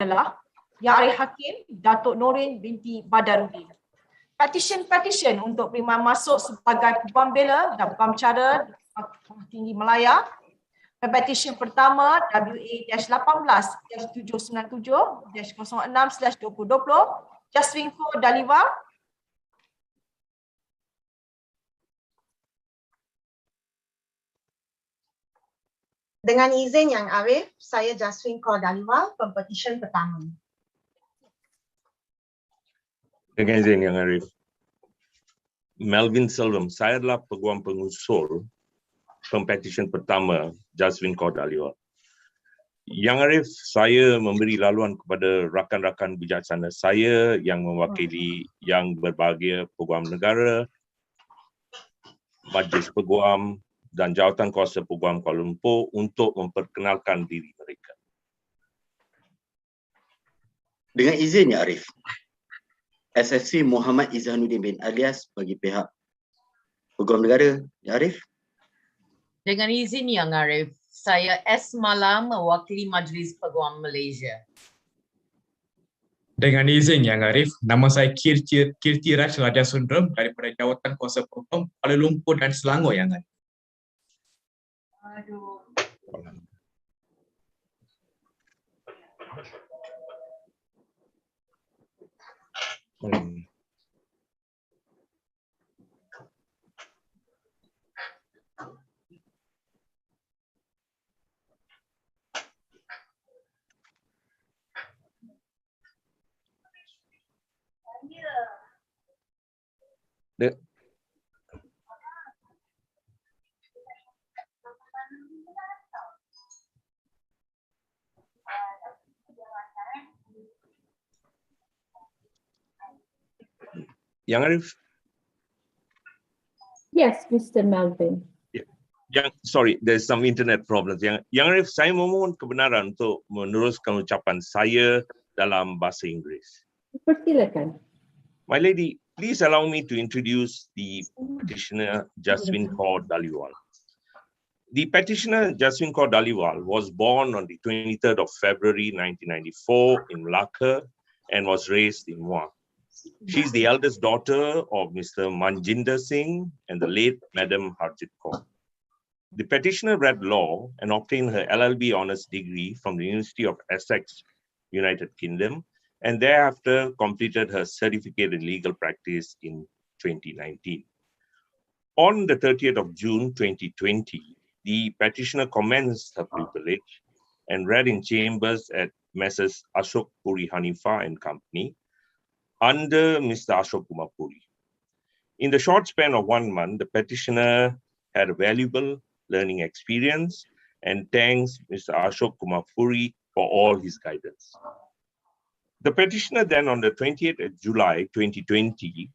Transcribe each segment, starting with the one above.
adalah Yang Arif Hakim, Datuk Noorin binti Badaruddin. Petisyen untuk Penerimaan Masuk sebagai Peguam Bela dan Peguam Cara Mahkamah Tinggi Malaya. Pempetisyen pertama WA-797-06/2020 Jaswinko Daliwa. Dengan izin Yang Arif, saya Jaswinko Daliwa, pempetisyen pertama. Dengan izin Yang Arif. Melvin Selvam, saya adalah Peguam Pengusul Pempetisyen pertama Jaswinko Daliwa. Yang Arif, saya memberi laluan kepada rakan-rakan bijaksana saya yang mewakili Yang Berbahagia Peguam Negara, Majlis Peguam dan Jawatan Kuasa Peguam Kuala Lumpur untuk memperkenalkan diri mereka. Dengan izin Ya Arif, SFC Muhammad Izhanuddin bin Alias bagi pihak Peguam Negara. Ya Arif. Dengan izin Yang Arif, saya S. Malam mewakili Majlis Peguam Malaysia. Dengan izin Yang Arif, nama saya Kirti Raj Raja Sundram daripada Jawatan Kuasa Peguam Kuala Lumpur dan Selangor Yang Arif. Yang Arif. Yes, Mr. Melvin. Sorry, there's some internet problems. Yang Arif, saya memohon kebenaran untuk meneruskan ucapan saya dalam bahasa Inggeris. Persilakan. My lady, please allow me to introduce the petitioner Jaswinko Daliwal. The petitioner Jaswinko Daliwal was born on the 23rd of February 1994 in Malacca and was raised in Muar. She is the eldest daughter of Mr. Manjinder Singh and the late Madam Harjit Kaur. The petitioner read law and obtained her LLB honours degree from the University of Essex, United Kingdom, and thereafter completed her certificate in legal practice in 2019. On the 30th of June 2020, the petitioner commenced her pupillage and read in chambers at Messrs. Ashok Puri Hanifa and Company under Mr. Ashok Kumar Puri. In the short span of 1 month, the petitioner had a valuable learning experience and thanks Mr. Ashok Kumar Puri for all his guidance. The petitioner then on the 28th of July 2020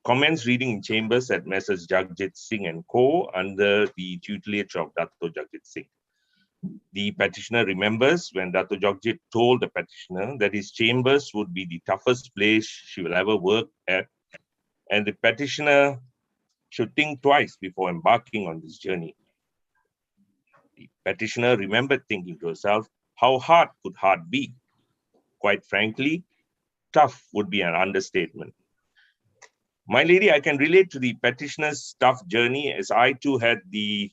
commenced reading in chambers at Messrs. Jagjit Singh and Co. under the tutelage of Datuk Jagjit Singh. The petitioner remembers when Datuk Jagjit told the petitioner that his chambers would be the toughest place she will ever work at, and the petitioner should think twice before embarking on this journey. The petitioner remembered thinking to herself, how hard could hard be? Quite frankly, tough would be an understatement. My lady, I can relate to the petitioner's tough journey as I too had the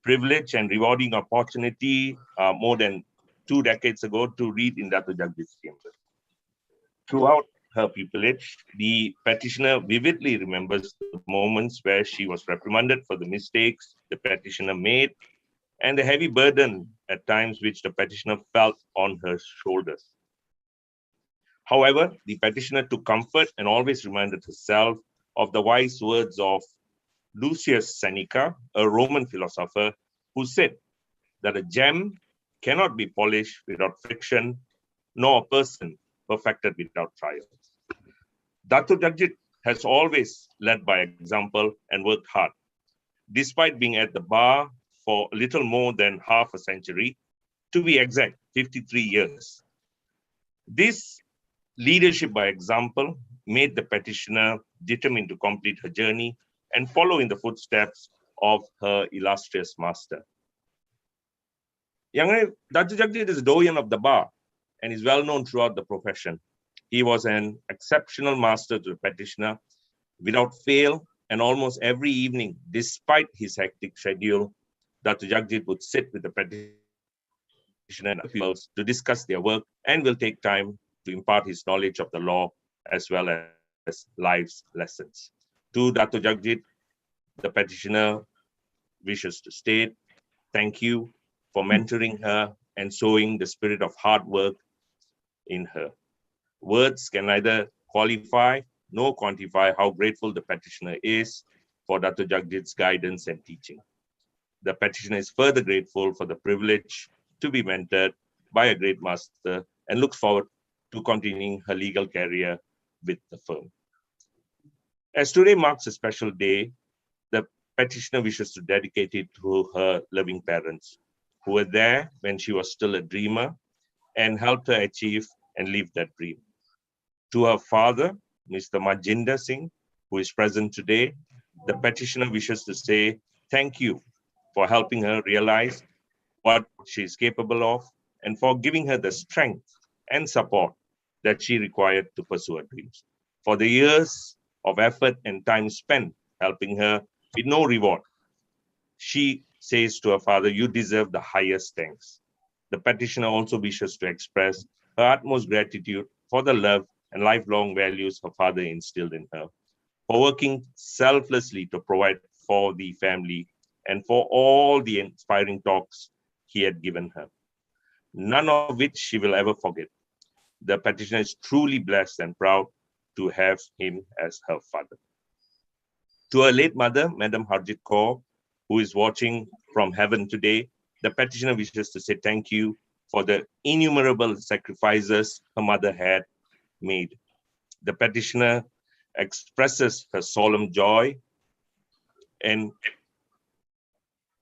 privilege and rewarding opportunity more than 2 decades ago to read in Datuk Jagjit's chamber. Throughout her pupillage, the petitioner vividly remembers the moments where she was reprimanded for the mistakes the petitioner made and the heavy burden at times which the petitioner felt on her shoulders. However, the petitioner took comfort and always reminded herself of the wise words of Lucius Seneca, a Roman philosopher, who said that a gem cannot be polished without friction, nor a person perfected without trials. Datuk Jagjit has always led by example and worked hard. Despite being at the bar for a little more than half a century, to be exact, 53 years. This leadership by example made the petitioner determined to complete her journey and follow in the footsteps of her illustrious master. Datuk Jagjit is doyen of the bar and is well known throughout the profession. He was an exceptional master to the petitioner. Without fail, and almost every evening, despite his hectic schedule, Dr. Jagjit would sit with the petitioner and appeals to discuss their work and will take time to impart his knowledge of the law as well as life's lessons. To Dr. Jagjit, the petitioner wishes to state, thank you for mentoring her and showing the spirit of hard work in her. Words can neither qualify nor quantify how grateful the petitioner is for Dr. Jagjit's guidance and teaching. The petitioner is further grateful for the privilege to be mentored by a great master and looks forward to continuing her legal career with the firm. As today marks a special day, the petitioner wishes to dedicate it to her loving parents, who were there when she was still a dreamer and helped her achieve and live that dream. To her father, Mr. Majinder Singh, who is present today, the petitioner wishes to say thank you for helping her realize what she is capable of and for giving her the strength and support that she required to pursue her dreams. For the years of effort and time spent helping her with no reward, she says to her father, you deserve the highest thanks. The petitioner also wishes to express her utmost gratitude for the love and lifelong values her father instilled in her, for working selflessly to provide for the family and for all the inspiring talks he had given her, none of which she will ever forget. The petitioner is truly blessed and proud to have him as her father. To her late mother, Madam Harjit Kaur, who is watching from heaven today, the petitioner wishes to say thank you for the innumerable sacrifices her mother had made. The petitioner expresses her solemn joy and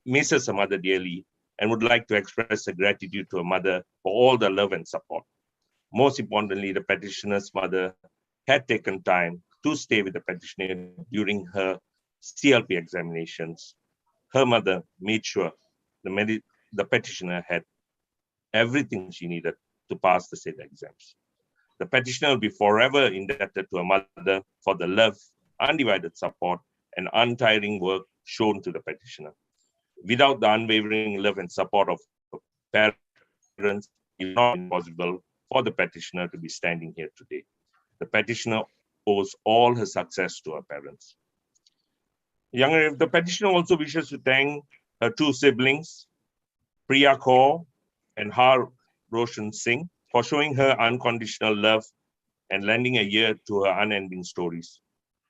misses her mother dearly and would like to express her gratitude to her mother for all the love and support. Most importantly, the petitioner's mother had taken time to stay with the petitioner during her CLP examinations. Her mother made sure the petitioner had everything she needed to pass the said exams. The petitioner will be forever indebted to her mother for the love, undivided support, and untiring work shown to the petitioner. Without the unwavering love and support of her parents, it is not possible for the petitioner to be standing here today. The petitioner owes all her success to her parents. The petitioner also wishes to thank her two siblings, Priya Kaur and Har Roshan Singh, for showing her unconditional love and lending a ear to her unending stories.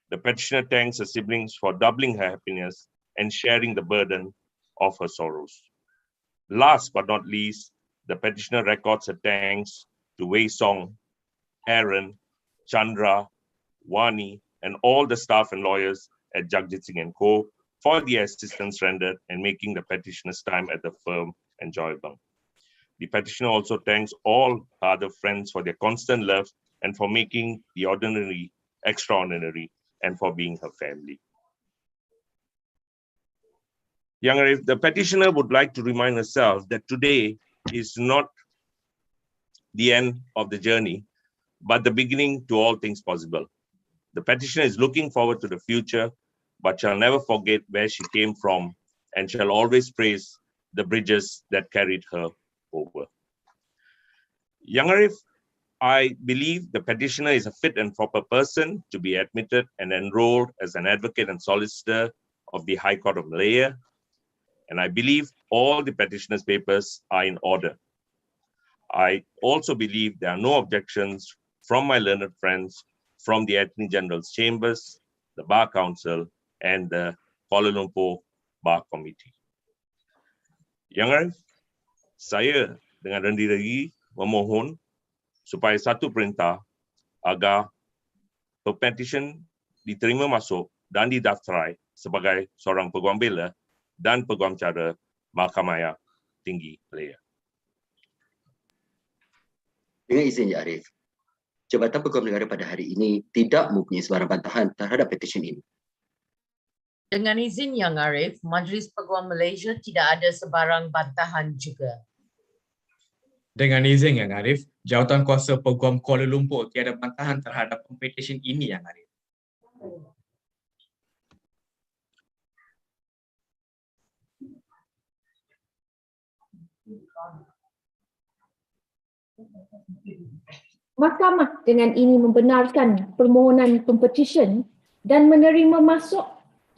The petitioner thanks her siblings for doubling her happiness and sharing the burden of her sorrows. Last but not least, the petitioner records her thanks to Wei Song, Aaron, Chandra, Wani, and all the staff and lawyers at Jagjit Singh & Co. for the assistance rendered and making the petitioner's time at the firm enjoyable. The petitioner also thanks all her other friends for their constant love and for making the ordinary extraordinary and for being her family. The petitioner would like to remind herself that today is not the end of the journey, but the beginning to all things possible. The petitioner is looking forward to the future, but shall never forget where she came from and shall always praise the bridges that carried her over. Young Arif, I believe the petitioner is a fit and proper person to be admitted and enrolled as an advocate and solicitor of the High Court of Malaya, and I believe all the petitioner's papers are in order. I also believe there are no objections from my learned friends from the Attorney General's Chambers, the Bar Council, and the Kuala Lumpur Bar Committee. Yang Arif, saya dengan rendah diri memohon supaya satu perintah agar Pempetisyen diterima masuk dan didaftarai sebagai seorang Peguam Bela dan Peguam Cara Mahkamah Tinggi Kuala. Dengan izin Ya Arif, Jabatan Peguam Negara pada hari ini tidak mempunyai sebarang bantahan terhadap petisyen ini. Dengan izin Yang Arif, Majlis Peguam Malaysia tidak ada sebarang bantahan juga. Dengan izin Yang Arif, Jawatan Kuasa Peguam Kuala Lumpur tiada bantahan terhadap Pempetisyen ini, Yang Arif. Mahkamah dengan ini membenarkan permohonan Pempetisyen dan menerima masuk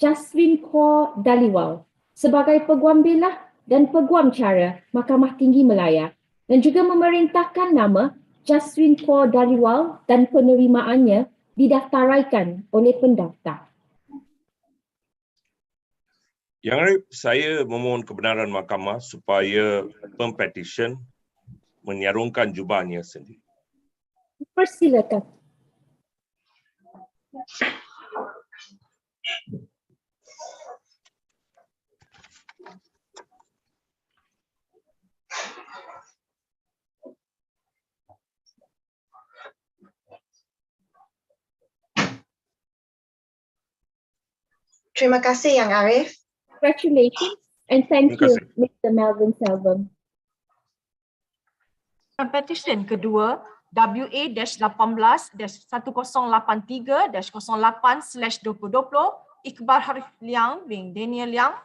Jaswin Kaur Dhaliwal sebagai Peguam Bela dan Peguam Cara Mahkamah Tinggi Malaya dan juga memerintahkan nama Jaswin Kaur Dhaliwal dan penerimaannya didaftaraikan oleh pendaftar. Yang Arif, saya memohon kebenaran mahkamah supaya Pempetisyen menyarungkan jubahnya sendiri. Persilakan. Terima kasih Yang Arif. Congratulations and thank Terima you, kasih. Mr. Melvin Selvon. Petisyen kedua WA-18-1083-08/2020 Iqbal Harif Liang bin Daniel Liang.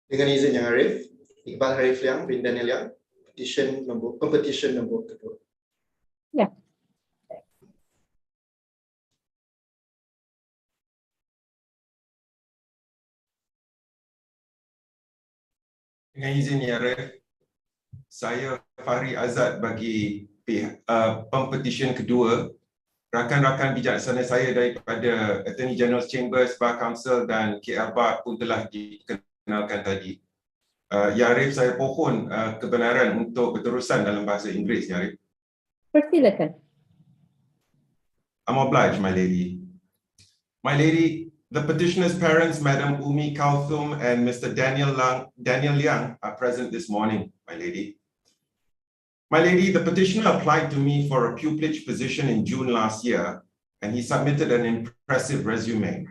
Dengan izin Yang Arif, Iqbal Harif Liang bin Daniel Liang, Pempetisyen nombor kedua. Ya. Dengan izin Ya Arif, saya Fahri Azad bagi Pempetisyen kedua. Rakan-rakan bijaksana saya daripada Attorney General's Chambers, Bar Council dan KL Bar pun telah dikenalkan tadi. Ya Arif, saya pohon kebenaran untuk berterusan dalam bahasa Inggeris, Ya Arif. Persilakan. I'm obliged, my lady. My lady, the petitioner's parents, Madam Umi Kauthum and Mr. Daniel Liang, are present this morning, my lady. My lady, the petitioner applied to me for a pupillage position in June last year, and he submitted an impressive resume.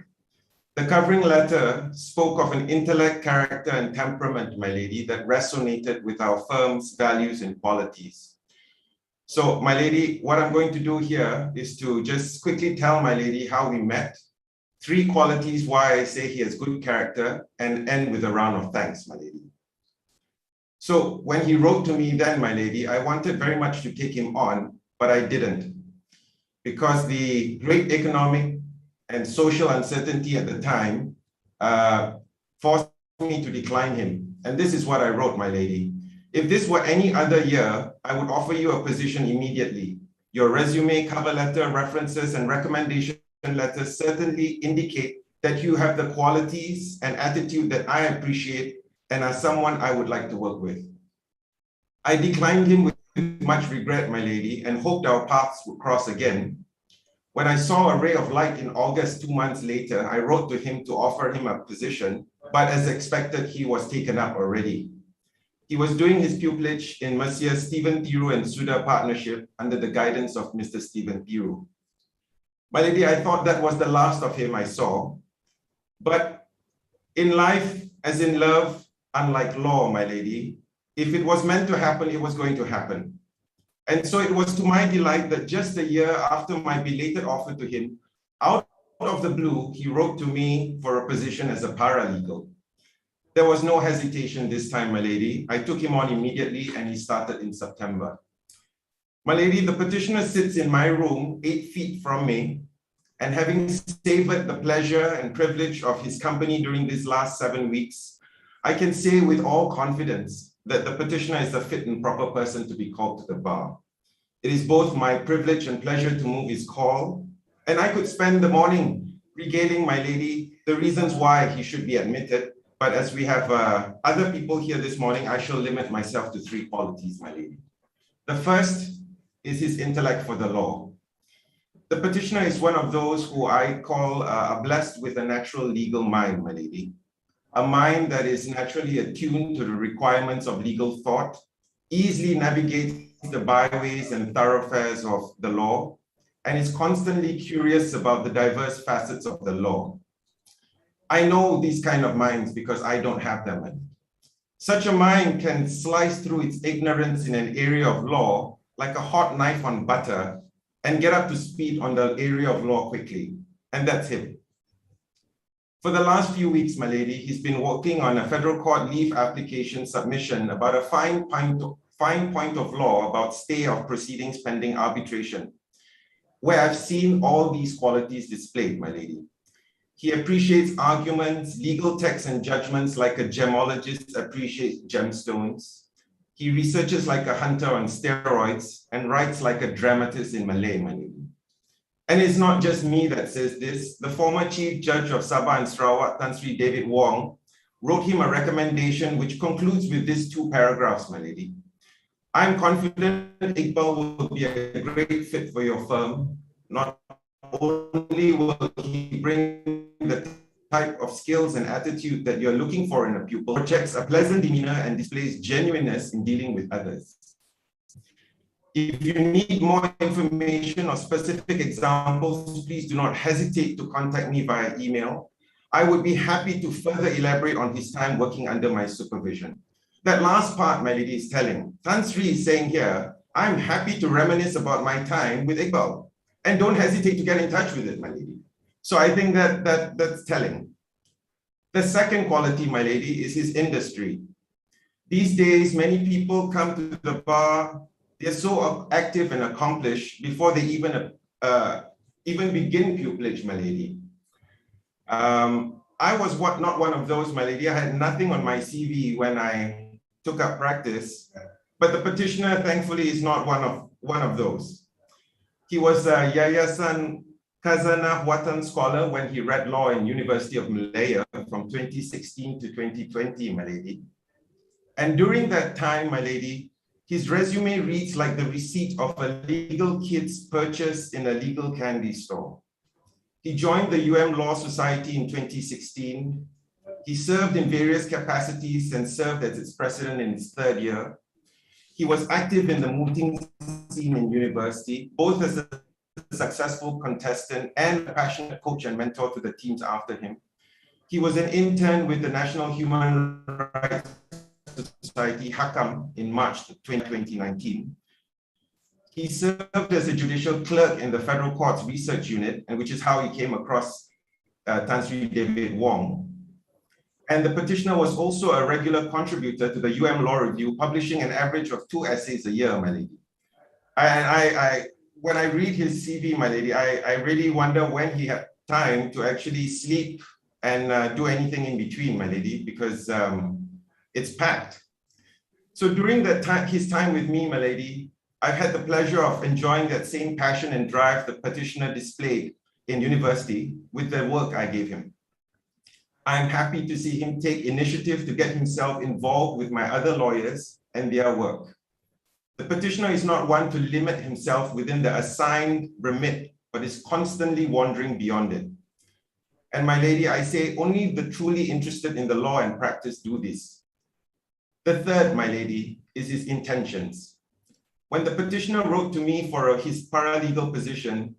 The covering letter spoke of an intellect, character, and temperament, my lady, that resonated with our firm's values and qualities. So, my lady, what I'm going to do here is to just quickly tell my lady how we met, 3 qualities why I say he has good character, and end with a round of thanks, my lady. So when he wrote to me then, my lady, I wanted very much to take him on, but I didn't. Because the great economic and social uncertainty at the time forced me to decline him. And this is what I wrote, my lady. If this were any other year, I would offer you a position immediately. Your resume, cover letter, references, and recommendation letters certainly indicate that you have the qualities and attitude that I appreciate and are someone I would like to work with. I declined him with much regret, my lady, and hoped our paths would cross again. When I saw a ray of light in August 2 months later, I wrote to him to offer him a position, but as expected, he was taken up already. He was doing his pupillage in Monsieur Stephen Thiru and Suda partnership under the guidance of Mr. Stephen Thiru. My lady, I thought that was the last of him I saw, but in life, as in love, unlike law, my lady, if it was meant to happen, it was going to happen. And so it was to my delight that just a year after my belated offer to him, out of the blue, he wrote to me for a position as a paralegal. There was no hesitation this time, my lady. I took him on immediately and he started in September. My lady, the petitioner sits in my room 8 feet from me, and having savored the pleasure and privilege of his company during these last 7 weeks, I can say with all confidence that the petitioner is a fit and proper person to be called to the bar. It is both my privilege and pleasure to move his call, and I could spend the morning regaling my lady the reasons why he should be admitted, but as we have other people here this morning, I shall limit myself to 3 qualities, my lady. The first is his intellect for the law. The petitioner is one of those who I call blessed with a natural legal mind, my lady. A mind that is naturally attuned to the requirements of legal thought, easily navigates the byways and thoroughfares of the law, and is constantly curious about the diverse facets of the law. I know these kind of minds because I don't have them. Such a mind can slice through its ignorance in an area of law like a hot knife on butter and get up to speed on the area of law quickly. And that's him. For the last few weeks, my lady, he's been working on a federal court leave application submission about a fine point of law about stay of proceedings pending arbitration, where I've seen all these qualities displayed, my lady. He appreciates arguments, legal texts and judgments like a gemologist appreciates gemstones. He researches like a hunter on steroids and writes like a dramatist in Malay, my lady. And it's not just me that says this. The former Chief Judge of Sabah and Sarawak, Tan Sri David Wong, wrote him a recommendation which concludes with these 2 paragraphs, my lady. I'm confident Iqbal will be a great fit for your firm. Not only will he bring the type of skills and attitude that you're looking for in a pupil, projects a pleasant demeanor and displays genuineness in dealing with others. If you need more information or specific examples, please do not hesitate to contact me via email. I would be happy to further elaborate on his time working under my supervision. That last part, my lady, is telling. Tan Sri is saying here, I'm happy to reminisce about my time with Iqbal. And don't hesitate to get in touch with it, my lady. So I think that's telling. The second quality, my lady, is his industry. These days, many people come to the bar. They're so active and accomplished before they even begin pupillage, my lady. I was not one of those, my lady. I had nothing on my CV when I took up practice, but the petitioner, thankfully, is not one of those. He was a Yayasan Khazanah Watan scholar when he read law in University of Malaya from 2016 to 2020, my lady. And during that time, my lady, his resume reads like the receipt of a legal kit's purchase in a legal candy store. He joined the UM Law Society in 2016. He served in various capacities and served as its president in his 3rd year. He was active in the mooting scene in university, both as a successful contestant and a passionate coach and mentor to the teams after him. He was an intern with the National Human Rights Society, Hakim, in March 2019. He served as a judicial clerk in the Federal Court's Research Unit, and which is how he came across Tan Sri David Wong. And the petitioner was also a regular contributor to the UM Law Review, publishing an average of 2 essays a year, my lady. When I read his CV, my lady, I really wonder when he had time to actually sleep and do anything in between, my lady, because it's packed. So during that time, his time with me, my lady, I've had the pleasure of enjoying that same passion and drive the petitioner displayed in university with the work I gave him. I'm happy to see him take initiative to get himself involved with my other lawyers and their work. The petitioner is not one to limit himself within the assigned remit, but is constantly wandering beyond it. And my lady, I say only the truly interested in the law and practice do this. The third, my lady, is his intentions. When the petitioner wrote to me for his paralegal position,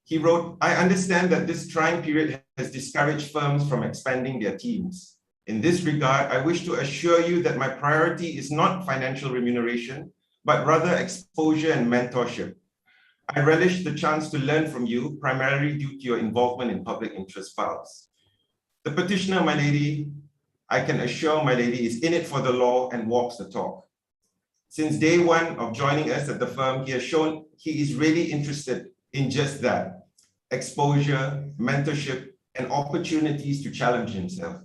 he wrote, I understand that this trying period has discouraged firms from expanding their teams. In this regard, I wish to assure you that my priority is not financial remuneration, but rather exposure and mentorship. I relish the chance to learn from you, primarily due to your involvement in public interest files. The petitioner, my lady, I can assure my lady, is in it for the law and walks the talk. Since day one of joining us at the firm, he has shown he is really interested in just that, exposure, mentorship, and opportunities to challenge himself.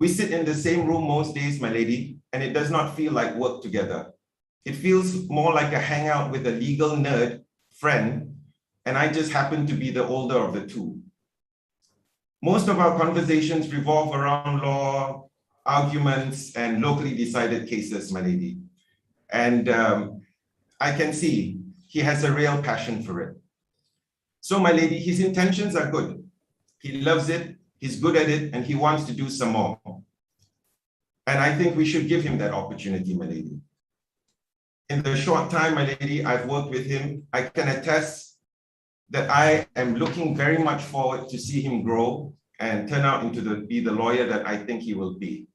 We sit in the same room most days, my lady, and it does not feel like work together. It feels more like a hangout with a legal nerd friend, and I just happen to be the older of the two. Most of our conversations revolve around law, arguments, and locally decided cases, my lady. And I can see he has a real passion for it. So, my lady, his intentions are good. He loves it, he's good at it, and he wants to do some more. And I think we should give him that opportunity, my lady. In the short time, my lady, I've worked with him, I can attest that I am looking very much forward to see him grow and turn out into be the lawyer that I think he will be.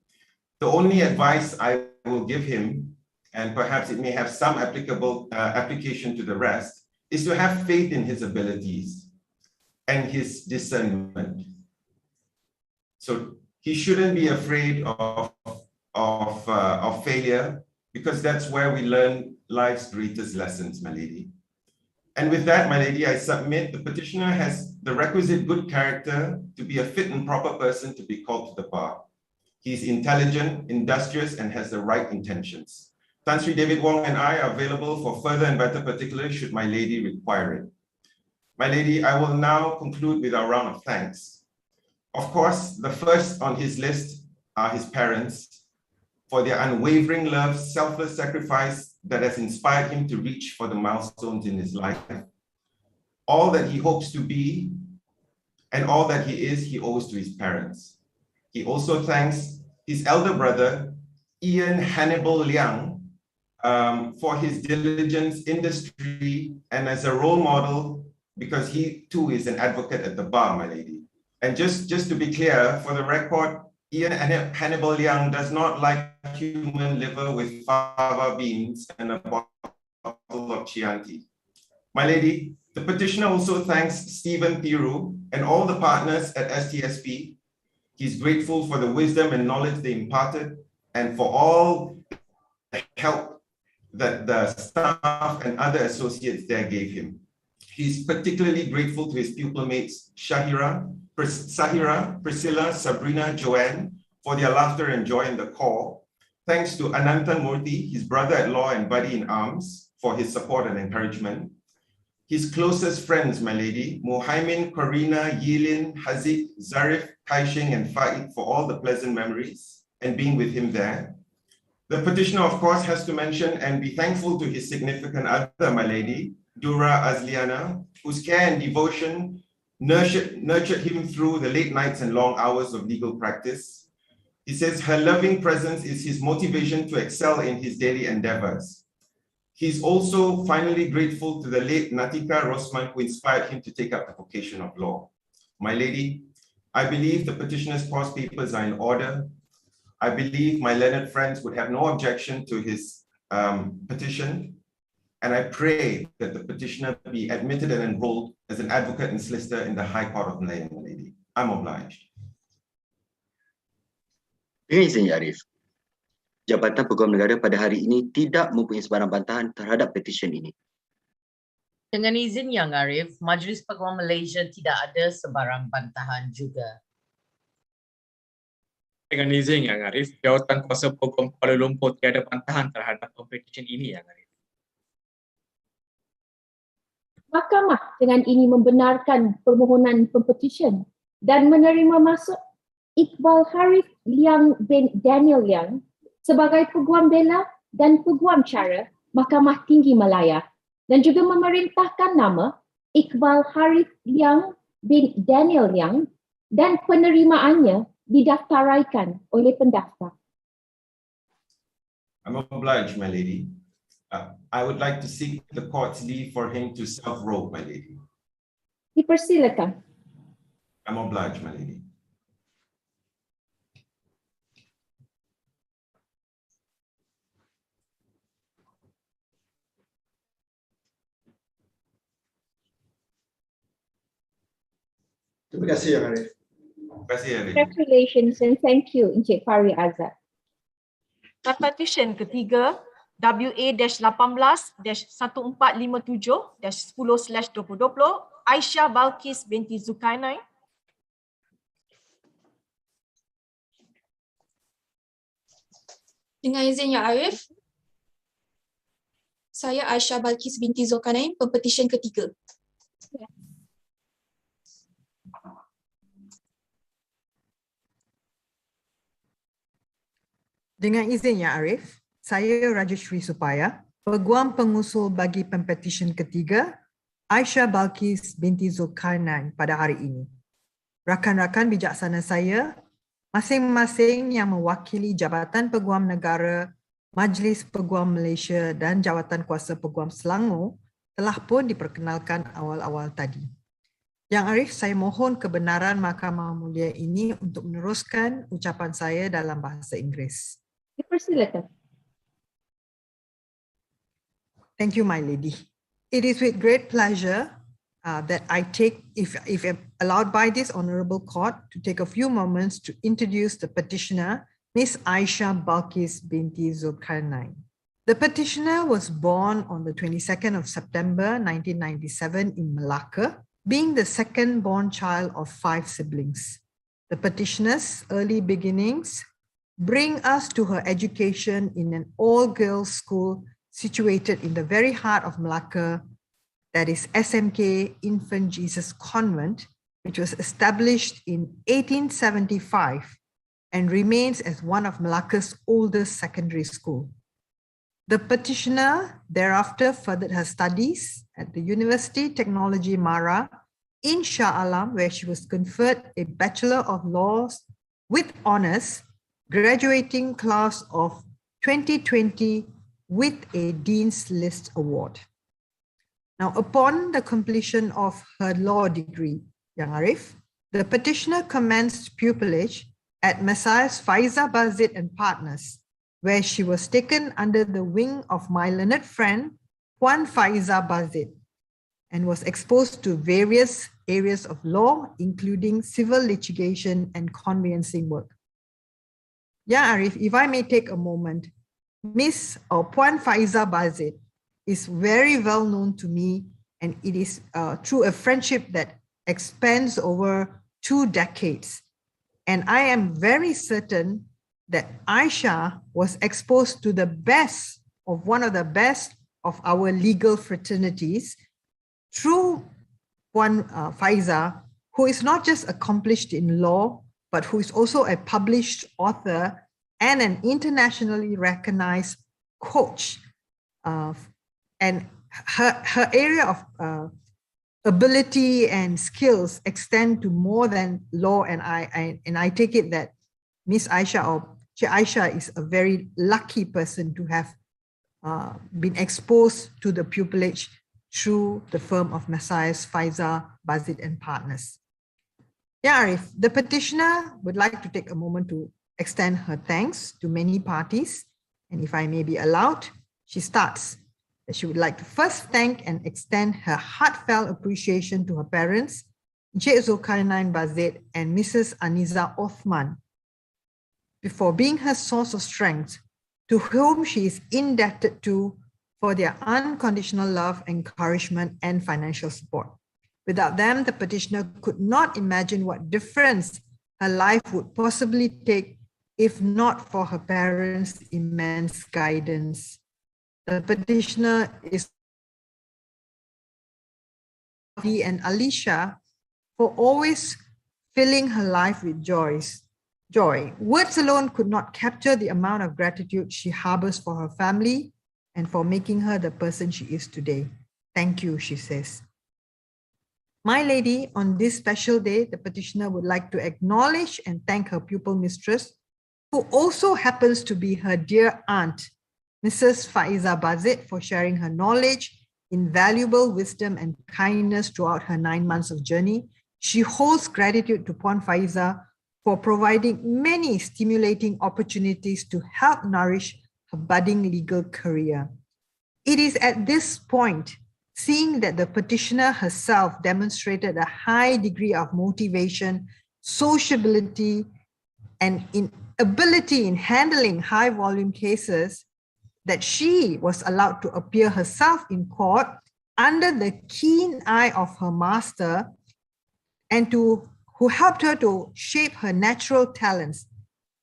The only advice I will give him, and perhaps it may have some application to the rest, is to have faith in his abilities and his discernment. So he shouldn't be afraid of failure, because that's where we learn life's greatest lessons, my lady. And with that, my lady, I submit the petitioner has the requisite good character to be a fit and proper person to be called to the bar. He's intelligent, industrious, and has the right intentions. Tan Sri David Wong and I are available for further and better particulars should my lady require it. My lady, I will now conclude with our round of thanks. Of course, the first on his list are his parents for their unwavering love, selfless sacrifice that has inspired him to reach for the milestones in his life. All that he hopes to be and all that he is, he owes to his parents. He also thanks his elder brother, Ian Hannibal Liang, for his diligence, industry, and as a role model, because he too is an advocate at the bar, my lady. And just to be clear, for the record, Ian Hannibal Liang does not like human liver with fava beans and a bottle of Chianti. My lady, the petitioner also thanks Stephen Piru and all the partners at STSP. He's grateful for the wisdom and knowledge they imparted and for all the help that the staff and other associates there gave him. He's particularly grateful to his pupil mates Sahira, Priscilla, Sabrina, Joanne for their laughter and joy in the call. Thanks to Anantha Murthy, his brother-in-law and buddy in arms, for his support and encouragement. His closest friends, my lady, Muhaimin, Corina, Yilin, Haziq, Zarif, Kaishing, and Faid for all the pleasant memories and being with him there. The petitioner, of course, has to mention and be thankful to his significant other, my lady, Dura Azliana, whose care and devotion nurtured him through the late nights and long hours of legal practice. He says her loving presence is his motivation to excel in his daily endeavors. He's also finally grateful to the late Natika Rosman, who inspired him to take up the vocation of law. My lady, I believe the petitioner's pause papers are in order. I believe my learned friends would have no objection to his petition. And I pray that the petitioner be admitted and enrolled as an advocate and solicitor in the High Court of Malaya, my lady. I'm obliged. Dengan izin Arif, Jabatan Peguam Negara pada hari ini tidak mempunyai sebarang bantahan terhadap petisyen ini. Dengan izin Yang Arif, Majlis Peguam Malaysia tidak ada sebarang bantahan juga. Dengan izin Yang Arif, Jawatan Kuasa Peguam Kuala Lumpur tiada bantahan terhadap Pempetisyen ini, Yang Arif. Mahkamah dengan ini membenarkan permohonan Pempetisyen dan menerima masuk Iqbal Harith Liang bin Daniel Liang sebagai Peguam Bela dan Peguam Cara Mahkamah Tinggi Malaya dan juga memerintahkan nama Iqbal Harith Liang bin Daniel Liang dan penerimaannya didaftaraikan oleh pendaftar. I'm obliged, my lady. I would like to seek the court's leave for him to self-robe, my lady. Dipersilakan. I'm obliged, my lady. Terima kasih, Yang Arif. Terima kasih, Arif. Congratulations and thank you, Encik Fahri Azad. Petition ketiga WA-18-1457-10/2020 Aisyah Balkis binti Zulkarnain. Dengan izin Yang Arif, saya Aisyah Balkis binti Zulkarnain, Pempetisyen ketiga. Dengan izin Yang Arif, saya Rajeshri Supaya, Peguam Pengusul bagi Pempetisyen ketiga, Aisyah Balkis binti Zulkarnain pada hari ini. Rakan-rakan bijaksana saya, masing-masing yang mewakili Jabatan Peguam Negara, Majlis Peguam Malaysia dan Jawatan Kuasa Peguam Selangor telah pun diperkenalkan awal-awal tadi. Yang Arif, saya mohon kebenaran Mahkamah Mulia ini untuk meneruskan ucapan saya dalam bahasa Inggeris. Dipersilakan. Thank you, my lady. It is with great pleasure that I take, if allowed by this honorable court, to take a few moments to introduce the petitioner, Miss Aisha Balkis Binti Zulkarnain. The petitioner was born on the 22nd of September 1997 in Malacca, being the second born child of 5 siblings. The petitioner's early beginnings bring us to her education in an all-girls school situated in the very heart of Malacca, that is SMK Infant Jesus Convent, which was established in 1875 and remains as one of Malacca's oldest secondary school. The petitioner thereafter furthered her studies at the University Technology Mara in Shah Alam, where she was conferred a Bachelor of Laws with honors, graduating class of 2020 with a Dean's List Award. Now, upon the completion of her law degree, Yang Arif, the petitioner commenced pupillage at Messrs. Faiza Bazid and Partners, where she was taken under the wing of my learned friend, Puan Faiza Bazid, and was exposed to various areas of law, including civil litigation and conveyancing work. Yeah, Arif, if I may take a moment, Miss Puan Faiza Bazid is very well known to me, and it is through a friendship that expands over 2 decades. And I am very certain that Aisha was exposed to the best of one of the best of our legal fraternities through Puan Faiza, who is not just accomplished in law, but who is also a published author and an internationally recognized coach. And her area of ability and skills extend to more than law, and I take it that Miss Aisha or Aisha is a very lucky person to have been exposed to the pupillage through the firm of Messrs. Faiza, Bazid and Partners. Yeah, Arif, the petitioner would like to take a moment to extend her thanks to many parties. And if I may be allowed, she starts that she would like to first thank and extend her heartfelt appreciation to her parents, Encik Zulkarnain Bazid and Mrs. Aniza Othman, for being her source of strength, to whom she is indebted to for their unconditional love, encouragement, and financial support. Without them, the petitioner could not imagine what difference her life would possibly take if not for her parents' immense guidance. The petitioner is and Alicia for always filling her life with joy. Words alone could not capture the amount of gratitude she harbors for her family and for making her the person she is today. Thank you, she says. My lady, on this special day, the petitioner would like to acknowledge and thank her pupil mistress, who also happens to be her dear aunt, Mrs. Faiza Bazid, for sharing her knowledge, invaluable wisdom and kindness throughout her 9 months of journey. She holds gratitude to Puan Faiza for providing many stimulating opportunities to help nourish her budding legal career. It is at this point, seeing that the petitioner herself demonstrated a high degree of motivation, sociability, and ability in handling high volume cases, that she was allowed to appear herself in court under the keen eye of her master and who helped her to shape her natural talents.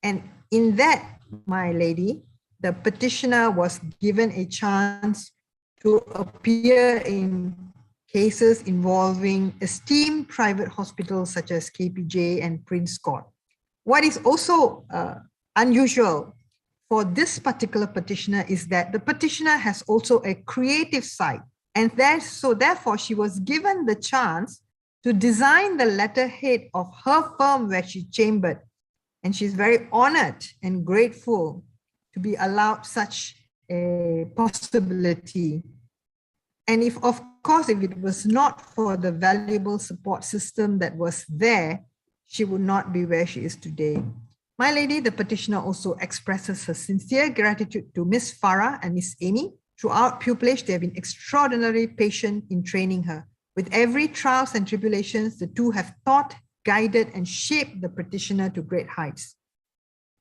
And in that, my lady, the petitioner was given a chance to appear in cases involving esteemed private hospitals such as KPJ and Prince Court. What is also unusual for this particular petitioner is that the petitioner has also a creative side, and so therefore she was given the chance to design the letterhead of her firm where she chambered, and she's very honored and grateful to be allowed such a possibility. And if it was not for the valuable support system that was there, she would not be where she is today. My lady, the petitioner, also expresses her sincere gratitude to Miss Farah and Miss Amy. Throughout pupillage, they have been extraordinarily patient in training her. With every trials and tribulations, the two have taught, guided, and shaped the petitioner to great heights.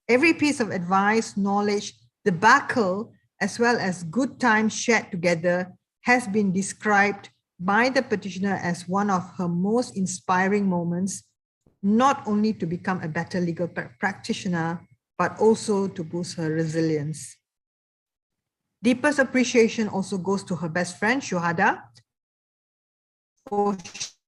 Every piece of advice, knowledge, debacle, as well as good times shared together has been described by the petitioner as one of her most inspiring moments, not only to become a better legal practitioner, but also to boost her resilience. Deepest appreciation also goes to her best friend, Shuhada, for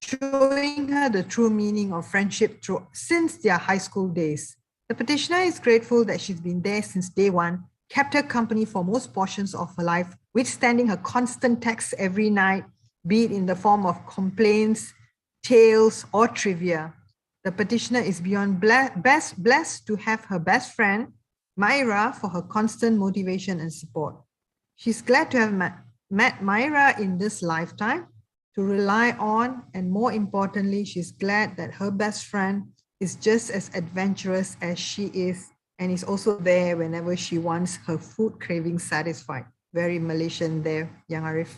showing her the true meaning of friendship since their high school days. The petitioner is grateful that she's been there since day one, kept her company for most portions of her life, withstanding her constant texts every night, be it in the form of complaints, tales, or trivia. The petitioner is beyond blessed to have her best friend, Myra, for her constant motivation and support. She's glad to have met Myra in this lifetime, to rely on, and more importantly, she's glad that her best friend is just as adventurous as she is and is also there whenever she wants her food cravings satisfied. Very Malaysian there, Yang Arif.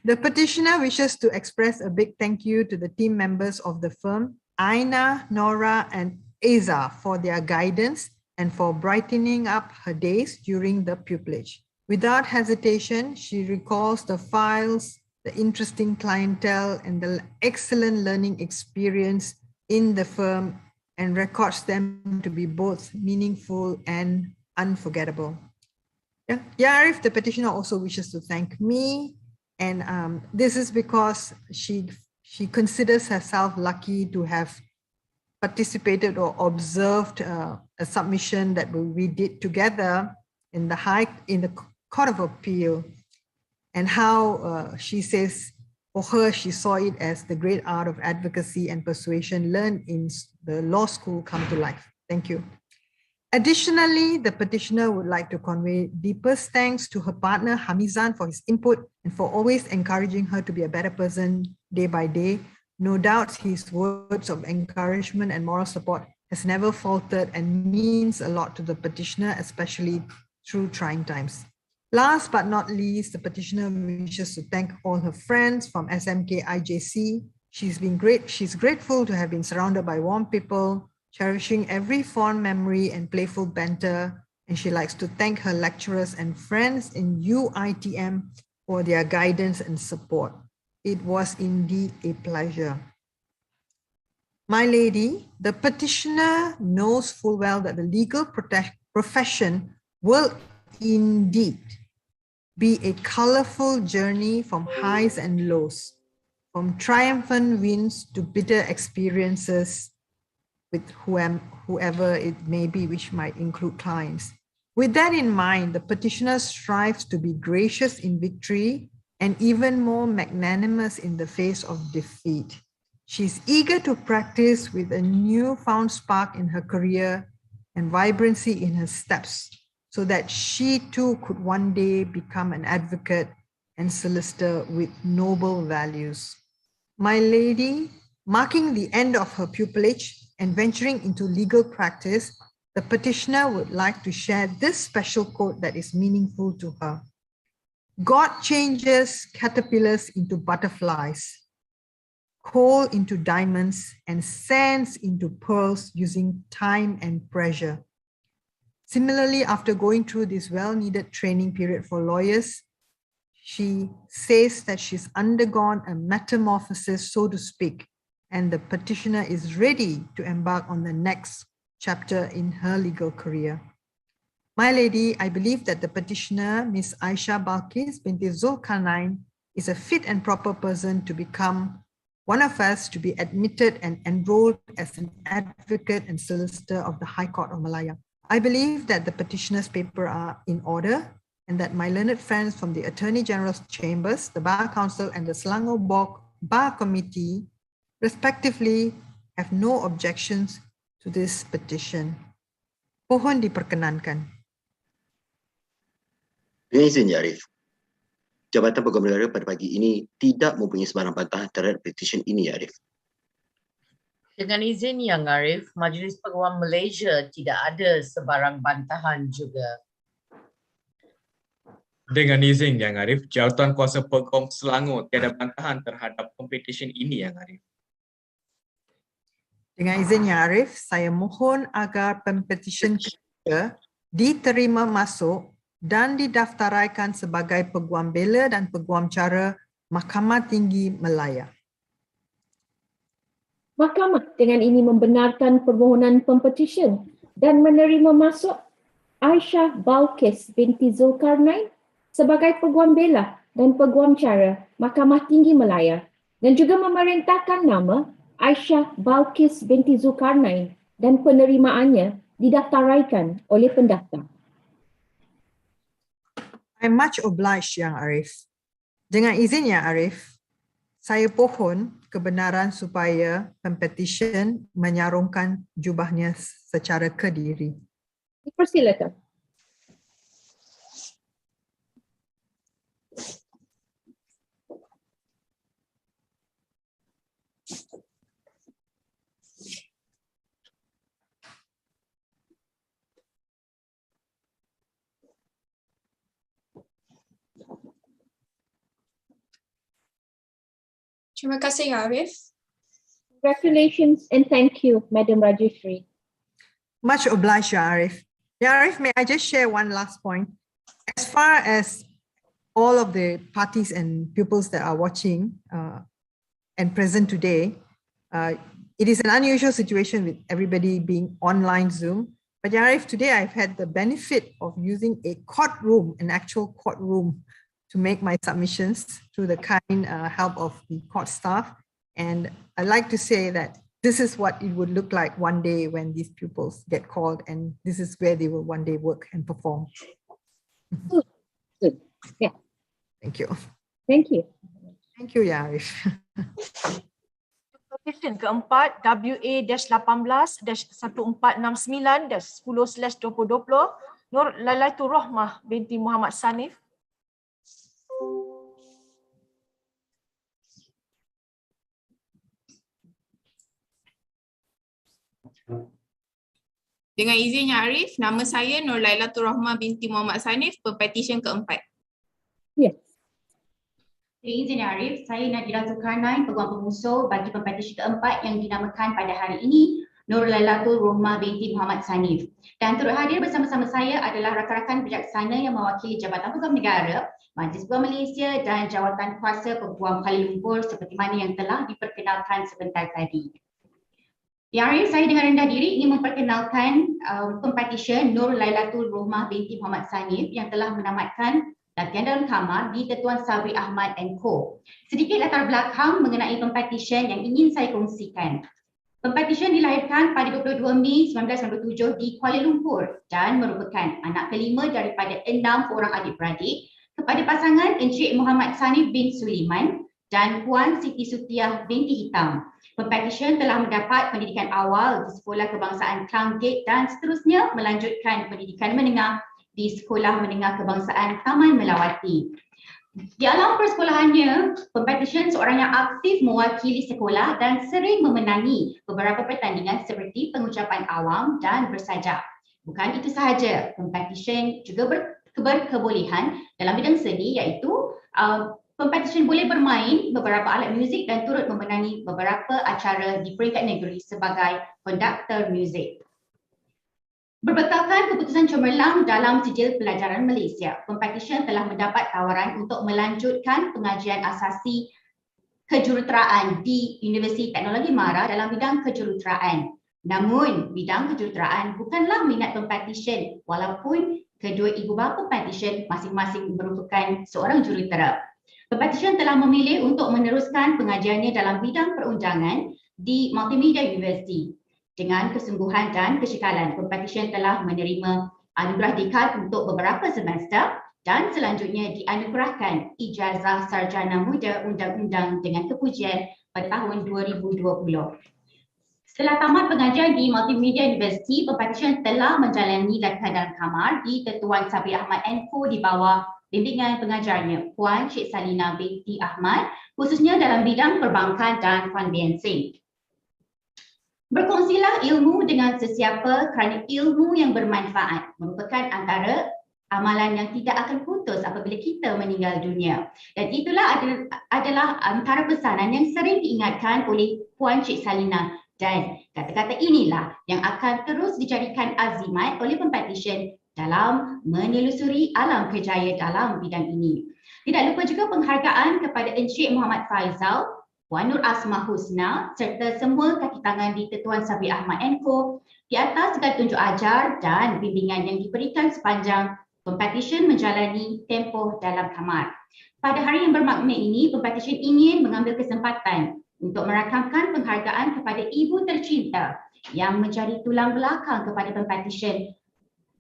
The petitioner wishes to express a big thank you to the team members of the firm, Aina, Nora, and Eza, for their guidance and for brightening up her days during the pupillage. Without hesitation, she recalls the files, the interesting clientele, and the excellent learning experience in the firm and records them to be both meaningful and unforgettable. Arif, the petitioner, also wishes to thank me, and this is because she considers herself lucky to have participated or observed a submission that we did together in the Court of Appeal, and how she says for her, she saw it as the great art of advocacy and persuasion learned in the law school come to life. Thank you. Additionally, the petitioner would like to convey deepest thanks to her partner, Hamizan, for his input and for always encouraging her to be a better person day by day. No doubt his words of encouragement and moral support has never faltered and means a lot to the petitioner, especially through trying times. Last but not least, the petitioner wishes to thank all her friends from SMK IJC. She's grateful to have been surrounded by warm people, cherishing every fond memory and playful banter. And she likes to thank her lecturers and friends in UITM for their guidance and support. It was indeed a pleasure. My lady, the petitioner knows full well that the legal profession will indeed be a colorful journey from highs and lows, from triumphant wins to bitter experiences with whoever it may be, which might include clients. With that in mind, the petitioner strives to be gracious in victory and even more magnanimous in the face of defeat. She's eager to practice with a newfound spark in her career and vibrancy in her steps, so that she too could one day become an advocate and solicitor with noble values. My lady, marking the end of her pupillage and venturing into legal practice, the petitioner would like to share this special quote that is meaningful to her. God changes caterpillars into butterflies, coal into diamonds, and sands into pearls using time and pressure. Similarly, after going through this well-needed training period for lawyers, she says that she's undergone a metamorphosis, so to speak, and the petitioner is ready to embark on the next chapter in her legal career. My lady, I believe that the petitioner, Ms. Aisha Balkis Binti Zulkarnain, is a fit and proper person to become one of us, to be admitted and enrolled as an advocate and solicitor of the High Court of Malaya. I believe that the petitioner's papers are in order and that my learned friends from the Attorney General's Chambers, the Bar Council, and the Selangor Bar Committee, respectively, have no objections to this petition. Mohon diperkenankan. Dengan izin, Ya Arif. Jabatan Peguam Negara pada pagi ini tidak mempunyai sebarang bantahan terhadap petisyen ini, Arif. Dengan izin Yang Arif, Majlis Peguam Malaysia tidak ada sebarang bantahan juga. Dengan izin Yang Arif, Jawatan Kuasa Peguam Selangor tiada bantahan terhadap petisyen ini, Yang Arif. Dengan izin Yang Arif, saya mohon agar pempetisyen ketiga diterima masuk dan didaftaraikan sebagai Peguam Bela dan Peguam Cara Mahkamah Tinggi Malaya. Mahkamah dengan ini membenarkan permohonan pempetisyen dan menerima masuk Aisyah Balkis binti Zulkarnain sebagai Peguam Bela dan Peguam Cara Mahkamah Tinggi Malaya dan juga memerintahkan nama Aisyah Balkis binti Zulkarnain dan penerimaannya didaftaraikan oleh pendaftar. I'm much obliged, Yang Arif. Dengan izin Yang Arif, saya pohon kebenaran supaya pempetisyen menyarungkan jubahnya secara kediri. Dipersilakan. Terima kasih, Ya Arif. Congratulations and thank you, Madam Rajeshri. Much obliged, Ya Arif. Ya Arif, may I just share one last point? As far as all of the parties and pupils that are watching and present today, it is an unusual situation with everybody being online Zoom. But Ya Arif, today I've had the benefit of using a courtroom, an actual courtroom, to make my submissions through the kind help of the court staff. And I like to say that this is what it would look like one day when these pupils get called, and this is where they will one day work and perform. Good. Yeah. Thank you. Thank you. Thank you, Ya Arif. Petition keempat WA-1869-1469-10/2020 Nur Lailatul Rahmah binti Muhammad Sanif. Dengan izin Yang Arif, nama saya Nur Lailatul Rahmah binti Muhammad Sanif, pempetisyen keempat. Yes. Dengan izin Yang Arif, saya Nadira Zulkarnain, Peguam Pengusul bagi pempetisyen keempat yang dinamakan pada hari ini Nur Lailatul Rahmah binti Muhammad Sanif. Dan turut hadir bersama-sama saya adalah rakan-rakan bijaksana yang mewakili Jabatan Peguam Negara, Majlis Peguam Malaysia dan Jawatan Kuasa Peguam Kuala Lumpur seperti mana yang telah diperkenalkan sebentar tadi. Yang Arif, saya dengan rendah diri ingin memperkenalkan pempetisyen Nur Lailatul Rahmah binti Muhammad Sanif yang telah menamatkan latihan dalam kamar di Tetuan Sabri Ahmad & Co. Sedikit latar belakang mengenai pempetisyen yang ingin saya kongsikan. Pempetisyen dilahirkan pada 22 Mei 1997 di Kuala Lumpur dan merupakan anak kelima daripada 6 orang adik-beradik kepada pasangan Encik Muhammad Sanif bin Suliman dan Puan Siti Sutiah binti Hitam. Pempetisyen telah mendapat pendidikan awal di Sekolah Kebangsaan Klang Gate dan seterusnya melanjutkan pendidikan menengah di Sekolah Menengah Kebangsaan Taman Melawati. Di alam persekolahannya, pempetisyen seorang yang aktif mewakili sekolah dan sering memenangi beberapa pertandingan seperti pengucapan awam dan bersajak. Bukan itu sahaja, pempetisyen juga berkebolehan dalam bidang seni iaitu pempetisyen boleh bermain beberapa alat muzik dan turut memenangi beberapa acara di peringkat negeri sebagai konduktor muzik. Berbekalkan keputusan cemerlang dalam sijil pelajaran Malaysia, pempetisyen telah mendapat tawaran untuk melanjutkan pengajian asasi kejuruteraan di Universiti Teknologi Mara dalam bidang kejuruteraan. Namun, bidang kejuruteraan bukanlah minat pempetisyen walaupun kedua ibu bapa pempetisyen masing-masing merupakan seorang jurutera. Pempetisyen telah memilih untuk meneruskan pengajiannya dalam bidang perundangan di Multimedia University. Dengan kesungguhan dan kecekalan, pempetisyen telah menerima anugerah dekan untuk beberapa semester dan selanjutnya dianugerahkan ijazah sarjana muda undang-undang dengan kepujian pada tahun 2020. Setelah tamat pengajian di Multimedia University, pempetisyen telah menjalani latihan dalam kamar di Tetuan Sabri Ahmad & Co di bawah bimbingan pengajarnya Puan Cik Salina Binti Ahmad, khususnya dalam bidang perbankan dan financing. Berkongsilah ilmu dengan sesiapa kerana ilmu yang bermanfaat merupakan antara amalan yang tidak akan putus apabila kita meninggal dunia. Dan itulah adalah antara pesanan yang sering diingatkan oleh Puan Cik Salina. Dan kata-kata inilah yang akan terus dijadikan azimat oleh Pempetisyen dalam menelusuri alam kerjaya dalam bidang ini. Tidak lupa juga penghargaan kepada Encik Muhammad Faizal, Puan Nur Asmah Husna serta semua kaki tangan di Tetuan Sabri Ahmad & Co di atas segala tunjuk ajar dan bimbingan yang diberikan sepanjang Pempetisyen menjalani tempoh dalam kamar. Pada hari yang bermakna ini, Pempetisyen ingin mengambil kesempatan untuk merakamkan penghargaan kepada ibu tercinta yang menjadi tulang belakang kepada Pempetisyen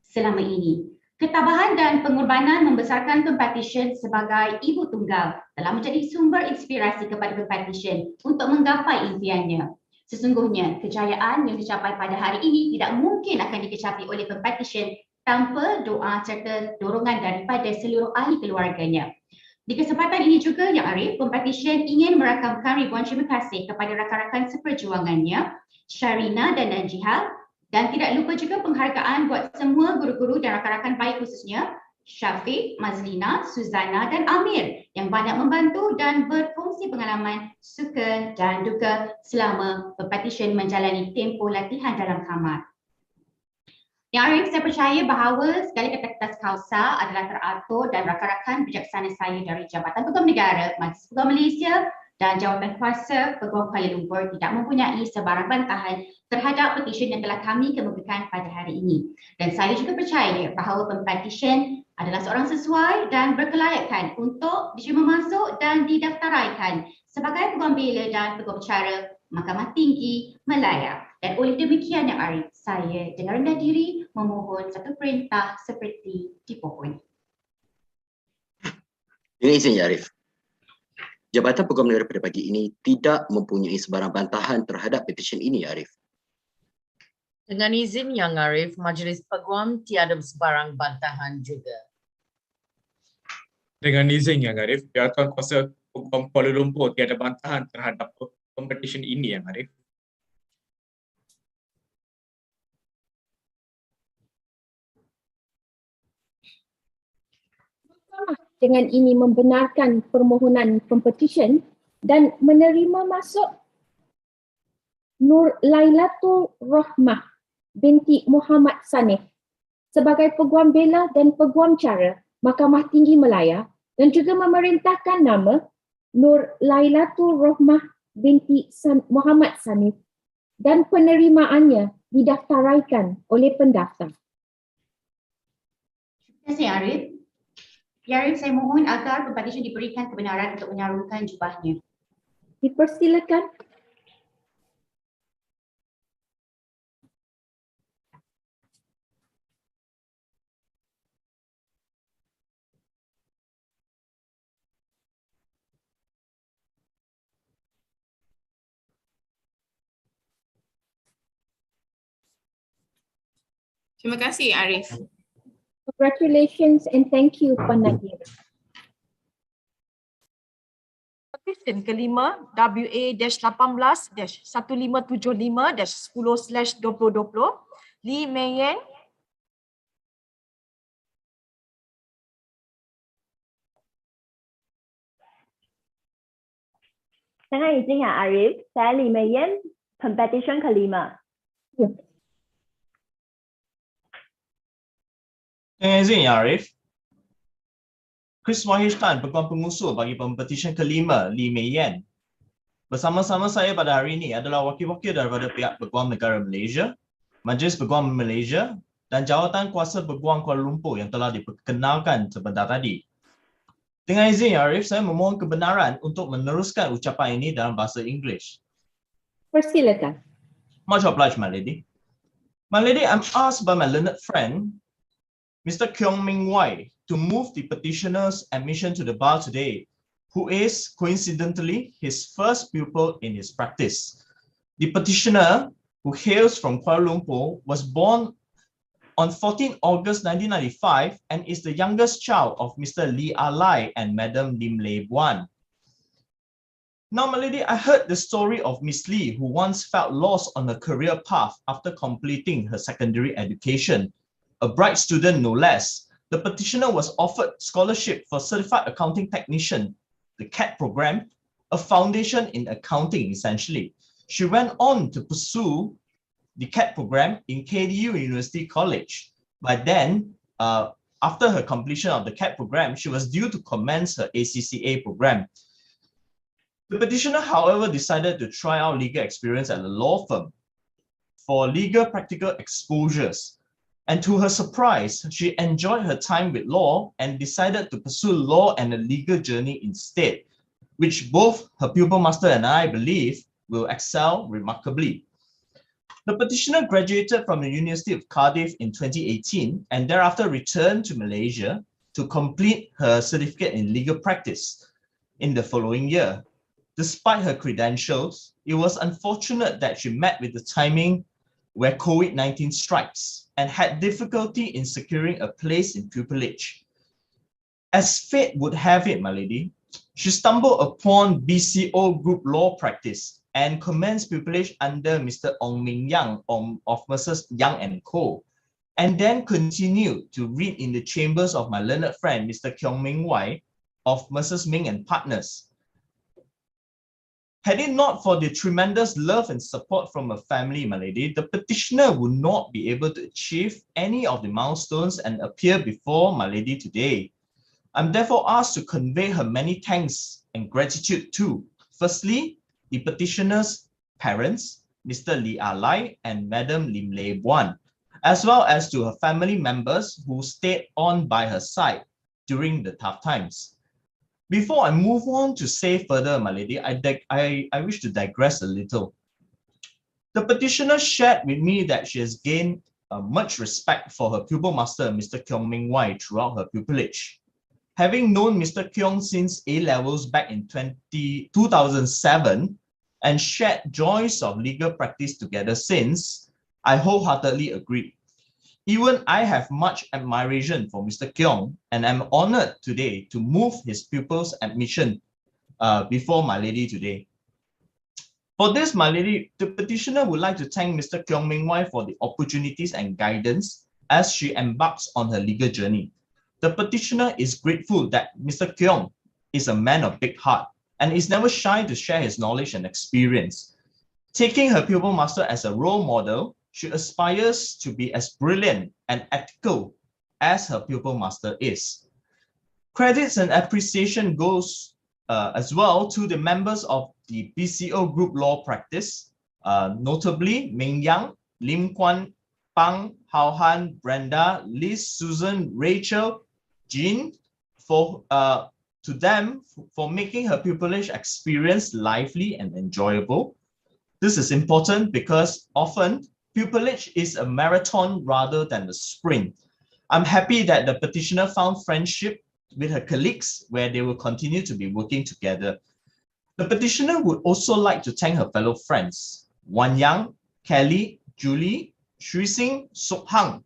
selama ini. Ketabahan dan pengorbanan membesarkan Pempetisyen sebagai ibu tunggal telah menjadi sumber inspirasi kepada Pempetisyen untuk menggapai impiannya. Sesungguhnya, kejayaan yang dicapai pada hari ini tidak mungkin akan dikecapi oleh Pempetisyen tanpa doa serta dorongan daripada seluruh ahli keluarganya. Di kesempatan ini juga, Yang Arif, Pempetisyen ingin merakamkan ribuan terima kasih kepada rakan-rakan seperjuangannya, Sharina dan Najihah, dan tidak lupa juga penghargaan buat semua guru-guru dan rakan-rakan baik khususnya Syafiq, Mazlina, Suzana dan Amir yang banyak membantu dan berkongsi pengalaman suka dan duka selama Pempetisyen menjalani tempoh latihan dalam kamar. Yang Arif, saya percaya bahawa segala kata-kata kausa adalah teratur dan rakan-rakan bijaksana saya dari Jabatan Peguam Negara, Majlis Peguam Malaysia dan Jawatan Kuasa Peguam Kuala Lumpur tidak mempunyai sebarang bantahan terhadap petisyen yang telah kami kemukakan pada hari ini. Dan saya juga percaya bahawa Pempetisyen adalah seorang sesuai dan berkelayakan untuk diterima masuk dan didaftaraikan sebagai Peguam Bela dan Peguam Cara Mahkamah Tinggi Malaya. Dan oleh demikian, Yang Arif, saya dengan rendah diri memohon satu perintah seperti dipohon. Dengan izin, Ya Arif. Jabatan Peguam Negara pada pagi ini tidak mempunyai sebarang bantahan terhadap petisyen ini, Ya Arif. Dengan izin Yang Arif, Majlis Peguam tiada sebarang bantahan juga. Dengan izin Yang Arif, Jawatan Kuasa Peguam Kuala Lumpur tiada bantahan terhadap Pempetisyen ini, Yang Arif. Dengan ini membenarkan permohonan Pempetisyen dan menerima masuk Nur Lailatul Rahmah binti Muhammad Sanif sebagai Peguam Bela dan Peguam Cara Mahkamah Tinggi Malaya dan juga memerintahkan nama Nur Lailatul Rahmah binti Muhammad Sanif dan penerimaannya didaftaraikan oleh pendaftar. Terima kasih, Arif. Ya Arif, saya mohon agar Pempetisyen diberikan kebenaran untuk menyalurkan jubahnya. Dipersilakan. Terima kasih, Arif. Congratulations and thank you, Puan Nadir. Petisyen kelima WA-18-15-1575-10/2020 Lee Mei Yan. Dengan izin Yang Arif, saya Lee Mei Yan, Pempetisyen kelima. Dengan izin Yang Arif, Chris Wahishtan, Peguam Pengusul bagi Pempetisyen kelima Lee Mei Yan. Bersama-sama saya pada hari ini adalah wakil-wakil daripada pihak Peguam Negara Malaysia, Majlis Peguam Malaysia dan Jawatan Kuasa Peguam Kuala Lumpur yang telah diperkenalkan sebentar tadi. Dengan izin Yang Arif, saya memohon kebenaran untuk meneruskan ucapan ini dalam bahasa Inggeris. Persilakan. Much obliged, my lady. My lady, I'm asked by my learned friend, Mr. Keong Ming Wai, to move the petitioner's admission to the bar today, who is coincidentally his first pupil in his practice. The petitioner, who hails from Kuala Lumpur, was born on 14 August 1995 and is the youngest child of Mr. Lee Alai and Madam Lim Lei Buan. Now, my lady, I heard the story of Miss Lee, who once felt lost on her career path after completing her secondary education. A bright student, no less. The petitioner was offered scholarship for Certified Accounting Technician, the CAT program, a foundation in accounting, essentially. She went on to pursue the CAT program in KDU University College. By then, after her completion of the CAT program, she was due to commence her ACCA program. The petitioner, however, decided to try out legal experience at a law firm for legal practical exposures. And to her surprise, she enjoyed her time with law and decided to pursue law and a legal journey instead, which both her pupil master and I believe will excel remarkably. The petitioner graduated from the University of Cardiff in 2018 and thereafter returned to Malaysia to complete her certificate in legal practice in the following year. Despite her credentials, it was unfortunate that she met with the timing where COVID-19 strikes and had difficulty in securing a place in pupillage. As fate would have it, my lady, she stumbled upon BCO group law practice and commenced pupillage under Mr. Ong Ming Yang of Mrs. Yang & Co. And then continued to read in the chambers of my learned friend, Mr. Kiong Ming Wai of Mrs. Ming and Partners. Had it not for the tremendous love and support from her family, my lady, the petitioner would not be able to achieve any of the milestones and appear before my lady today. I'm therefore asked to convey her many thanks and gratitude to, firstly, the petitioner's parents, Mr. Lee Alai and Madam Lim Lei Buan, as well as to her family members who stayed on by her side during the tough times. Before I move on to say further, my lady, I wish to digress a little. The petitioner shared with me that she has gained much respect for her pupil master, Mr. Kiong Ming Wai, throughout her pupillage. Having known Mr. Kiong since A-levels back in 2007 and shared joys of legal practice together since, I wholeheartedly agree. Even I have much admiration for Mr. Kiong and am honored today to move his pupils' admission before my lady today. For this, my lady, the petitioner would like to thank Mr. Kiong Ming Wai for the opportunities and guidance as she embarks on her legal journey. The petitioner is grateful that Mr. Kiong is a man of big heart and is never shy to share his knowledge and experience. Taking her pupil master as a role model, she aspires to be as brilliant and ethical as her pupil master is. Credits and appreciation goes as well to the members of the BCO group law practice, notably Ming Yang, Lim Kwan Pang, Hao Han, Brenda, Liz, Susan, Rachel, Jean, to them for making her pupillage experience lively and enjoyable. This is important because often pupillage is a marathon rather than a sprint. I'm happy that the petitioner found friendship with her colleagues where they will continue to be working together. The petitioner would also like to thank her fellow friends, Wan Yang, Kelly, Julie, Shui Sing, Sok Hang,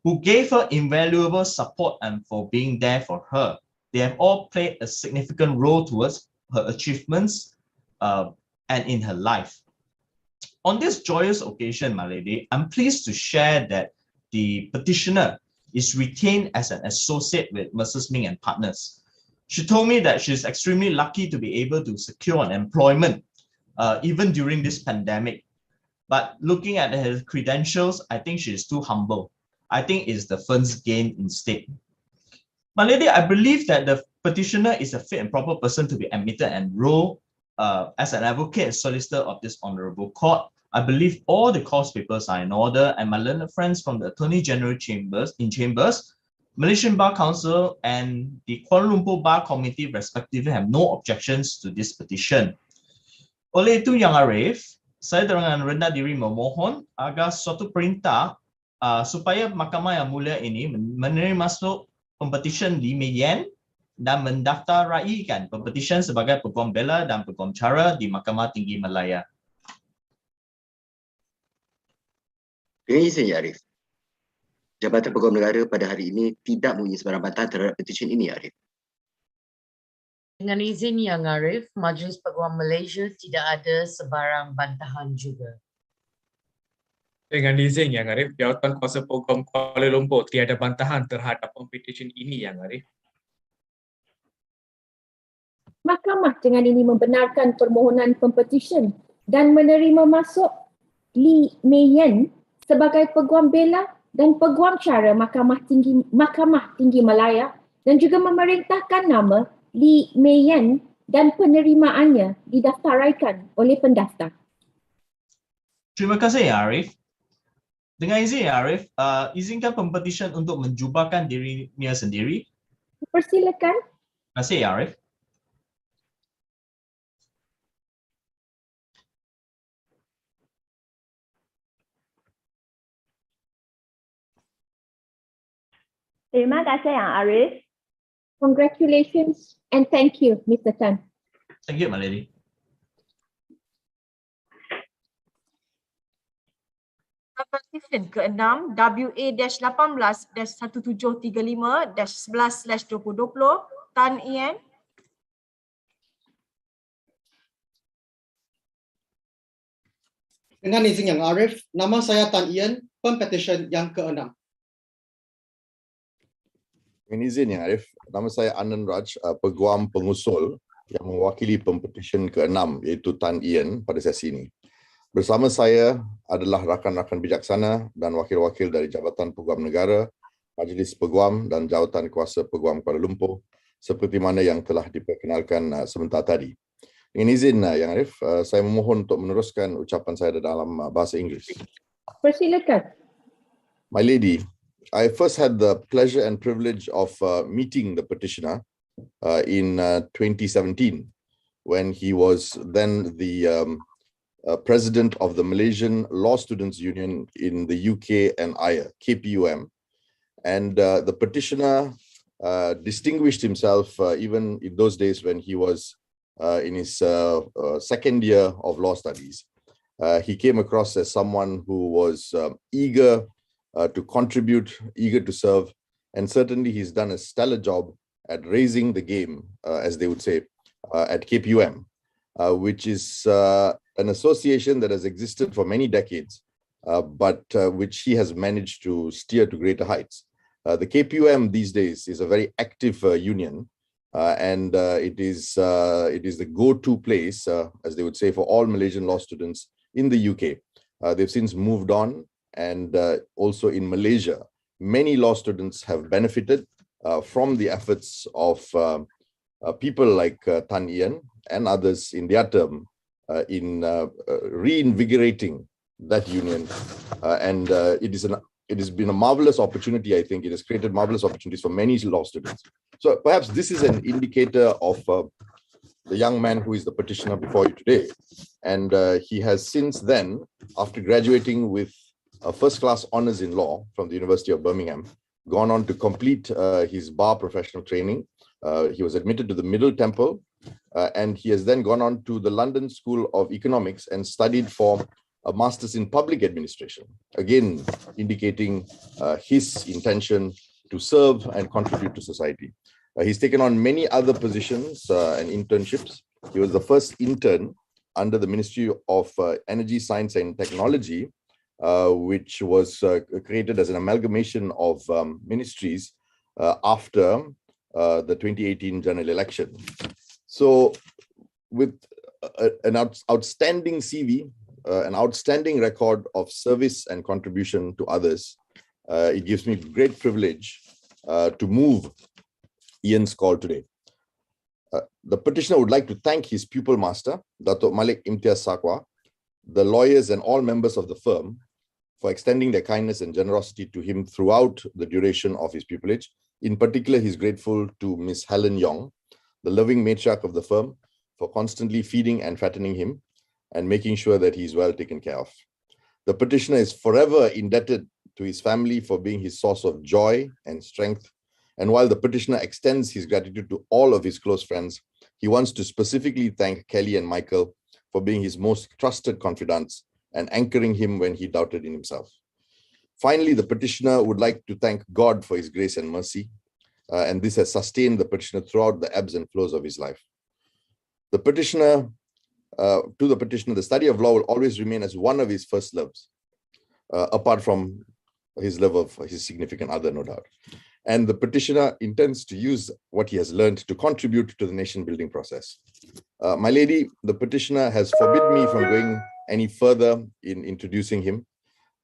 who gave her invaluable support and for being there for her. They have all played a significant role towards her achievements and in her life. On this joyous occasion, my lady, I'm pleased to share that the petitioner is retained as an associate with Mrs. Ming and Partners. She told me that she's extremely lucky to be able to secure an employment even during this pandemic. But looking at her credentials, I think she is too humble. I think it's the firm's gain instead. My lady, I believe that the petitioner is a fit and proper person to be admitted and enrolled as an advocate and solicitor of this honorable court. I believe all the cause papers are in order, and my learned friends from the Attorney General Chambers, Malaysian Bar Council and the Kuala Lumpur Bar Committee respectively have no objections to this petition. Oleh itu Yang Arif, saya dengan rendah diri memohon agar suatu perintah supaya Mahkamah yang mulia ini menerima masuk Pempetisyen 5 yen dan mendaftaraikan Pempetisyen sebagai Peguam Bela dan Peguam Cara di Mahkamah Tinggi Malaya. Dengan izin, Ya Arif. Jabatan Peguam Negara pada hari ini tidak mempunyai sebarang bantahan terhadap petisyen ini, Arif. Dengan izin Yang Arif, Majlis Peguam Malaysia tidak ada sebarang bantahan juga. Dengan izin Yang Arif, Jawatan Kuasa Peguam Kuala Lumpur tiada bantahan terhadap Pempetisyen ini, Yang Arif. Mahkamah dengan ini membenarkan permohonan Pempetisyen dan menerima masuk Li Mei sebagai Peguam Bela dan Peguam Cara Mahkamah Tinggi Malaya dan juga memerintahkan nama Li Mei dan penerimaannya didaftaraikan oleh pendaftar. Terima kasih, Arif. Dengan izin, Arif, izinkan Pempetisyen untuk menjubahkan dirinya sendiri. Persilakan. Terima kasih, Arif. Terima kasih Yang Arif. Congratulations and thank you, Mr. Tan. Thank you, My Lady. Petisyen ke-6 WA-18-1735-11/2020 Tan Ian. Dengan izin Yang Arif, nama saya Tan Ian, Pempetisyen yang ke-6. Dengan izin Yang Arif, nama saya Anand Raj, Peguam Pengusul yang mewakili Pempetisyen ke-6 iaitu Tan Ian pada sesi ini. Bersama saya adalah rakan-rakan bijaksana dan wakil-wakil dari Jabatan Peguam Negara, Majlis Peguam dan Jawatan Kuasa Peguam Kuala Lumpur seperti mana yang telah diperkenalkan sebentar tadi. Dengan izin Yang Arif, saya memohon untuk meneruskan ucapan saya dalam bahasa Inggeris. Persilakan. My Lady, I first had the pleasure and privilege of meeting the petitioner in 2017 when he was then the president of the Malaysian Law Students Union in the UK and IRA, KPUM. And the petitioner distinguished himself even in those days when he was in his second year of law studies. He came across as someone who was eager to contribute, eager to serve, and certainly he's done a stellar job at raising the game, as they would say, at KPUM, which is an association that has existed for many decades, but which he has managed to steer to greater heights. The KPUM these days is a very active union, and it is the go-to place, as they would say, for all Malaysian law students in the UK. They've since moved on, and also in Malaysia, many law students have benefited from the efforts of people like Tan Ian and others in their term in reinvigorating that union. And it has been a marvelous opportunity, I think. It has created marvelous opportunities for many law students. So perhaps this is an indicator of the young man who is the petitioner before you today. And he has since then, after graduating with first-class honors in law from the University of Birmingham, gone on to complete his bar professional training. He was admitted to the Middle Temple, and he has then gone on to the London School of Economics and studied for a master's in public administration, again indicating his intention to serve and contribute to society. He's taken on many other positions and internships. He was the first intern under the Ministry of Energy, Science and Technology, which was created as an amalgamation of ministries after the 2018 general election. So with an outstanding CV, an outstanding record of service and contribution to others, it gives me great privilege to move Ian's call today. The petitioner would like to thank his pupil master, Datuk Malik Imtiaz Sakwa, the lawyers and all members of the firm for extending their kindness and generosity to him throughout the duration of his pupillage. In particular, he's grateful to Miss Helen Yong, the loving matriarch of the firm, for constantly feeding and fattening him and making sure that he's well taken care of. The petitioner is forever indebted to his family for being his source of joy and strength. And while the petitioner extends his gratitude to all of his close friends, he wants to specifically thank Kelly and Michael for being his most trusted confidants and anchoring him when he doubted in himself. Finally, the petitioner would like to thank God for his grace and mercy, and this has sustained the petitioner throughout the ebbs and flows of his life. To the petitioner, the study of law will always remain as one of his first loves, apart from his love of his significant other, no doubt. And the petitioner intends to use what he has learned to contribute to the nation-building process. My lady, the petitioner has forbidden me from going any further in introducing him.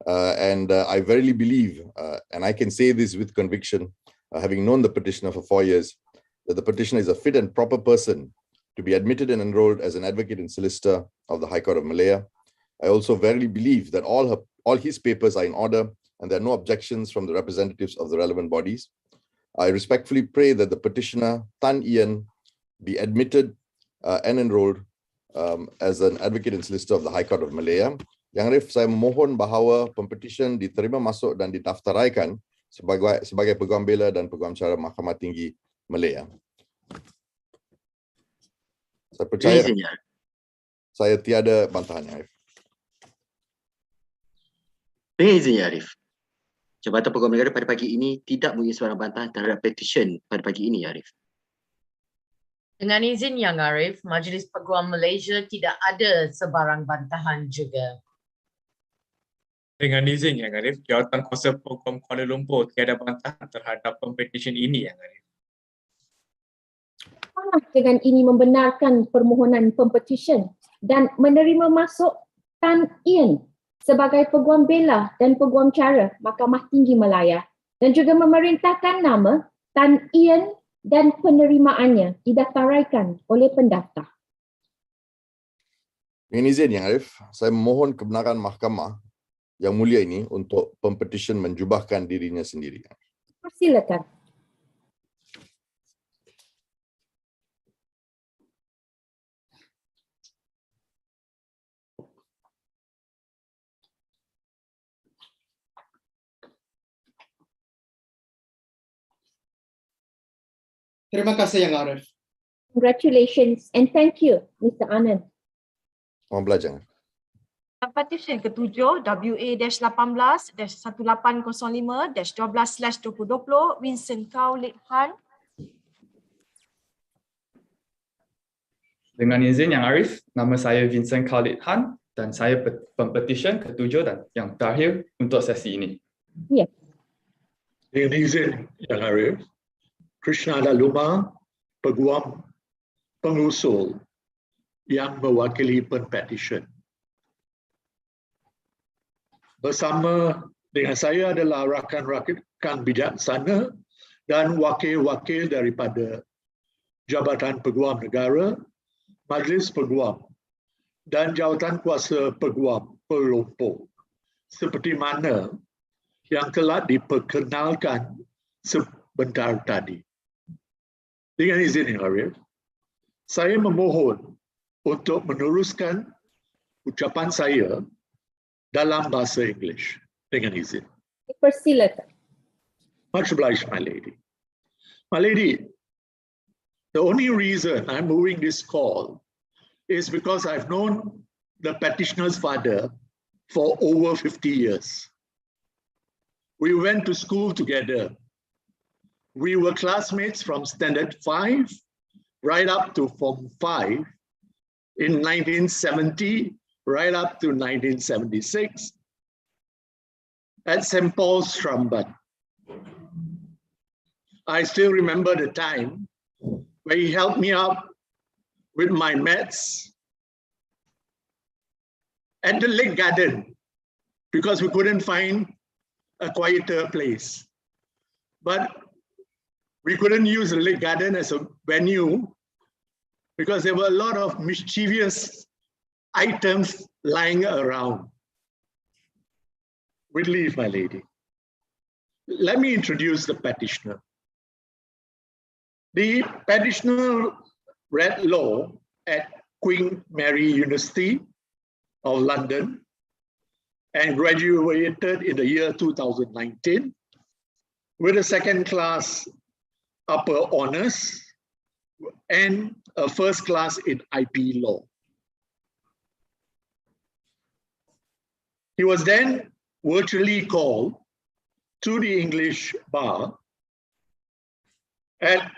And I verily believe, and I can say this with conviction, having known the petitioner for 4 years, that the petitioner is a fit and proper person to be admitted and enrolled as an advocate and solicitor of the High Court of Malaya. I also verily believe that all his papers are in order and there are no objections from the representatives of the relevant bodies. I respectfully pray that the petitioner, Tan Ian, be admitted and enrolled as an advocate and solicitor of the High Court of Malaya. Yang Arif, saya memohon bahawa Pempetisyen diterima masuk dan didaftaraikan sebagai Peguam Bela dan Peguam Cara Mahkamah Tinggi Malaya. Saya percaya saya tiada bantahan, Yang Arif. Dengan izin, Arif, Jabatan Peguam Negara pada pagi ini tidak mempunyai sebarang bantahan terhadap petisyen pada pagi ini, Arif. Dengan izin Yang Arif, Majlis Peguam Malaysia tidak ada sebarang bantahan juga. Dengan izin Yang Arif, Jawatan Kuasa Peguam Kuala Lumpur tiada bantahan terhadap Pempetisyen ini, Yang Arif. Dengan ini membenarkan permohonan Pempetisyen dan menerima masuk Tan Ian sebagai Peguam Bela dan Peguam Cara Mahkamah Tinggi Malaya dan juga memerintahkan nama Tan Ian dan penerimaannya didaftaraikan oleh pendaftar. Dengan izin Yang Arif, saya memohon kebenaran mahkamah yang mulia ini untuk Pempetisyen menjubahkan dirinya sendiri. Persilakan. Terima kasih Yang Arif. Congratulations and thank you, Mr. Anand. Mohon belajar. Petisyen ke-7 WA-1805-1805-12/2020 Vincent Khalid Han. Dengan izin Yang Arif, nama saya Vincent Khalid Han dan saya Pempetisyen ke-7 dan yang terakhir untuk sesi ini. Ya. Dengan izin Yang Arif, Krishna Daluma, Peguam pengusul yang mewakili Pempetisyen. Bersama dengan saya adalah rakan-rakan bijaksana dan wakil-wakil daripada Jabatan Peguam Negara, Majlis Peguam dan Jawatan Kuasa Peguam Kuala Lumpur, seperti mana yang telah diperkenalkan sebentar tadi. Dengan izin Yang Arif, saya memohon untuk meneruskan ucapan saya dalam bahasa Inggeris dengan izin. Persilakan. Much obliged, my lady. My lady, the only reason I'm moving this call is because I've known the petitioner's father for over 50 years. We went to school together. We were classmates from Standard 5 right up to Form 5 in 1970, right up to 1976 at St. Paul's, Strombat. I still remember the time where he helped me out with my maths at the Lake Garden because we couldn't find a quieter place. But we couldn't use the Lake Garden as a venue because there were a lot of mischievous items lying around. With leave, my lady. Let me introduce the petitioner. The petitioner read law at Queen Mary University of London and graduated in the year 2019 with a second class upper honors and a first class in IP law. He was then virtually called to the English bar at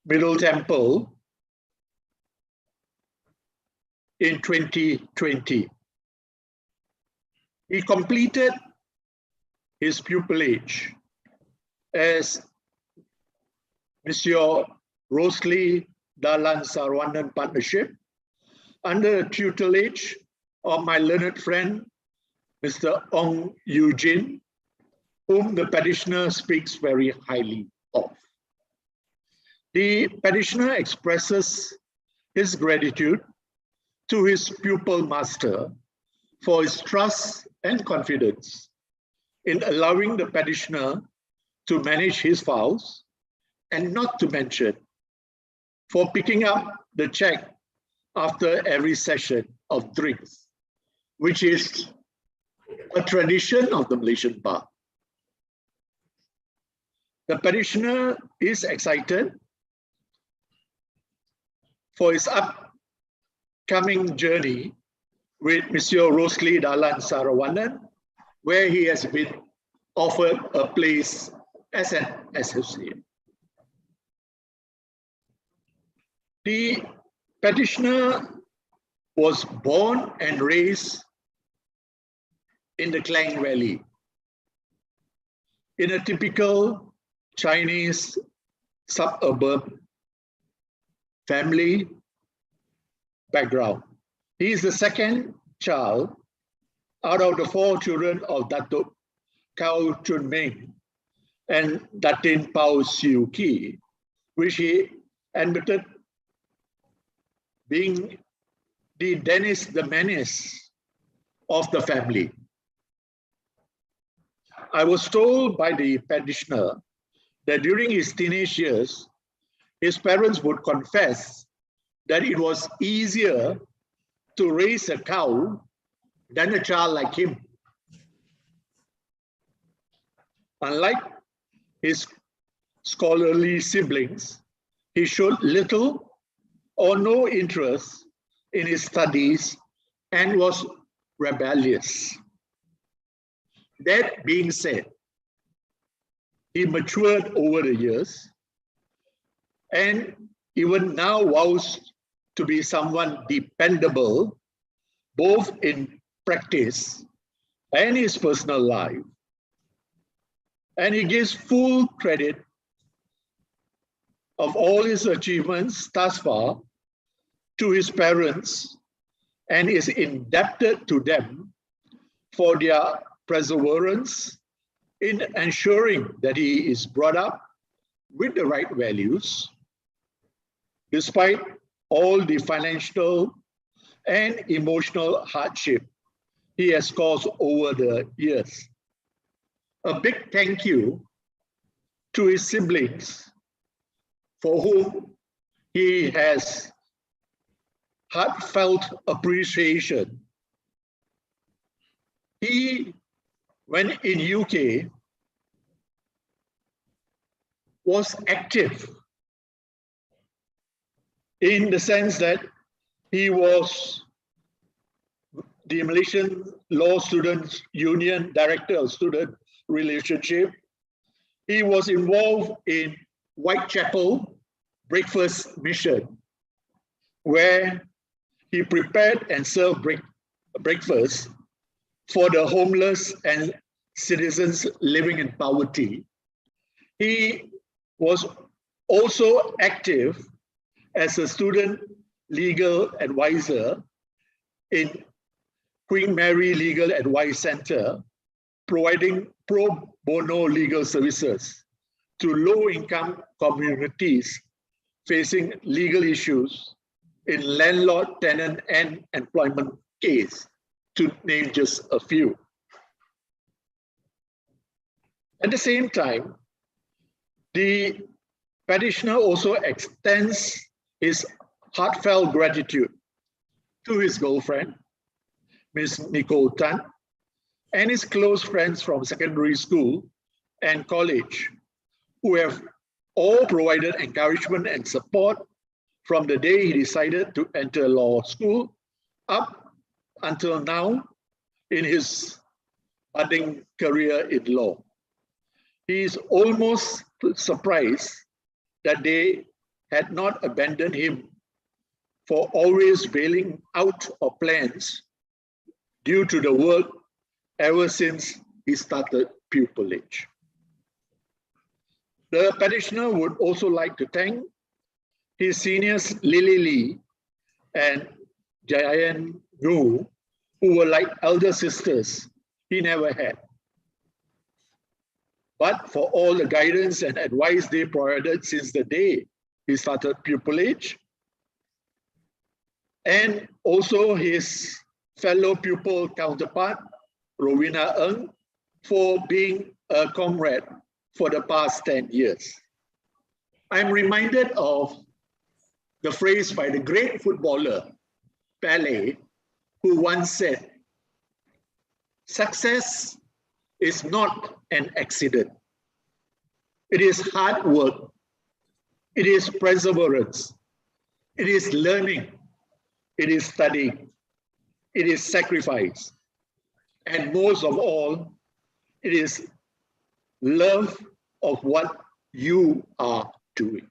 Middle Temple in 2020. He completed his pupillage as Monsieur Rosely Dalan Sarwanan Partnership under the tutelage of my learned friend, Mr. Ong Eugene, whom the petitioner speaks very highly of. The petitioner expresses his gratitude to his pupil master for his trust and confidence in allowing the petitioner to manage his files, and not to mention for picking up the check after every session of drinks, which is a tradition of the Malaysian bar. The petitioner is excited for his upcoming journey with Monsieur Rosely Dalan Sarawanan, where he has been offered a place as an associate. The petitioner was born and raised in the Klang Valley, in a typical Chinese suburban family background. He is the second child out of the 4 children of Datuk Kao Chun Ming and Datin Pao Siu Ki, which he admitted being the Dennis the Menace of the family. I was told by the petitioner that during his teenage years, his parents would confess that it was easier to raise a cow than a child like him. Unlike his scholarly siblings, he showed little or no interest in his studies and was rebellious. That being said, he matured over the years and even now vows to be someone dependable, both in practice and his personal life. And he gives full credit of all his achievements thus far to his parents and is indebted to them for their perseverance in ensuring that he is brought up with the right values, despite all the financial and emotional hardship he has caused over the years. A big thank you to his siblings, for whom he has heartfelt appreciation. He, when in UK, was active in the sense that he was the Malaysian Law Students Union Director of Student Relationship. He was involved in Whitechapel Breakfast Mission, where he prepared and served breakfast for the homeless and citizens living in poverty. He was also active as a student legal advisor in Queen Mary Legal Advice Center, providing pro bono legal services to low-income communities facing legal issues in landlord, tenant, and employment case, to name just a few. At the same time, the petitioner also extends his heartfelt gratitude to his girlfriend, Ms. Nicole Tan, and his close friends from secondary school and college, who have all provided encouragement and support from the day he decided to enter law school up until now in his budding career in law. He is almost surprised that they had not abandoned him for always bailing out of plans due to the work ever since he started pupillage. The petitioner would also like to thank his seniors Lily Lee and Jayan Nu, who were like elder sisters he never had, but for all the guidance and advice they provided since the day he started pupillage, and also his fellow pupil counterpart, Rowena Ng, for being a comrade for the past 10 years. I'm reminded of the phrase by the great footballer, Pele, who once said, "Success is not an accident. It is hard work. It is perseverance. It is learning. It is studying. It is sacrifice. And most of all, it is love of what you are doing."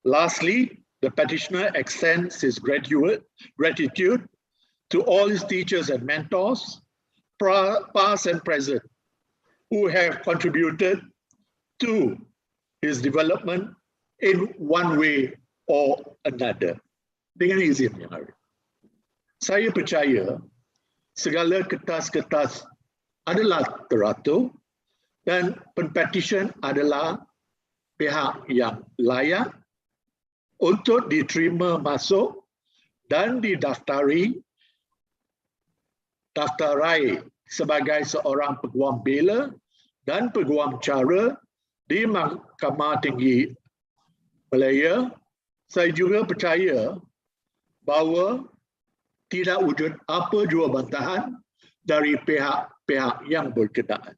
Lastly, the petitioner extends his gratitude to all his teachers and mentors, past and present, who have contributed to his development in one way or another. Dengan izin Yang Arif, saya percaya segala kertas-kertas adalah teratur dan penpetisyen adalah pihak yang layak untuk diterima masuk dan daftarai sebagai seorang peguam bela dan peguam cara di Mahkamah Tinggi Malaya. Saya juga percaya bahawa tidak wujud apa jua bantahan dari pihak-pihak yang berkenaan.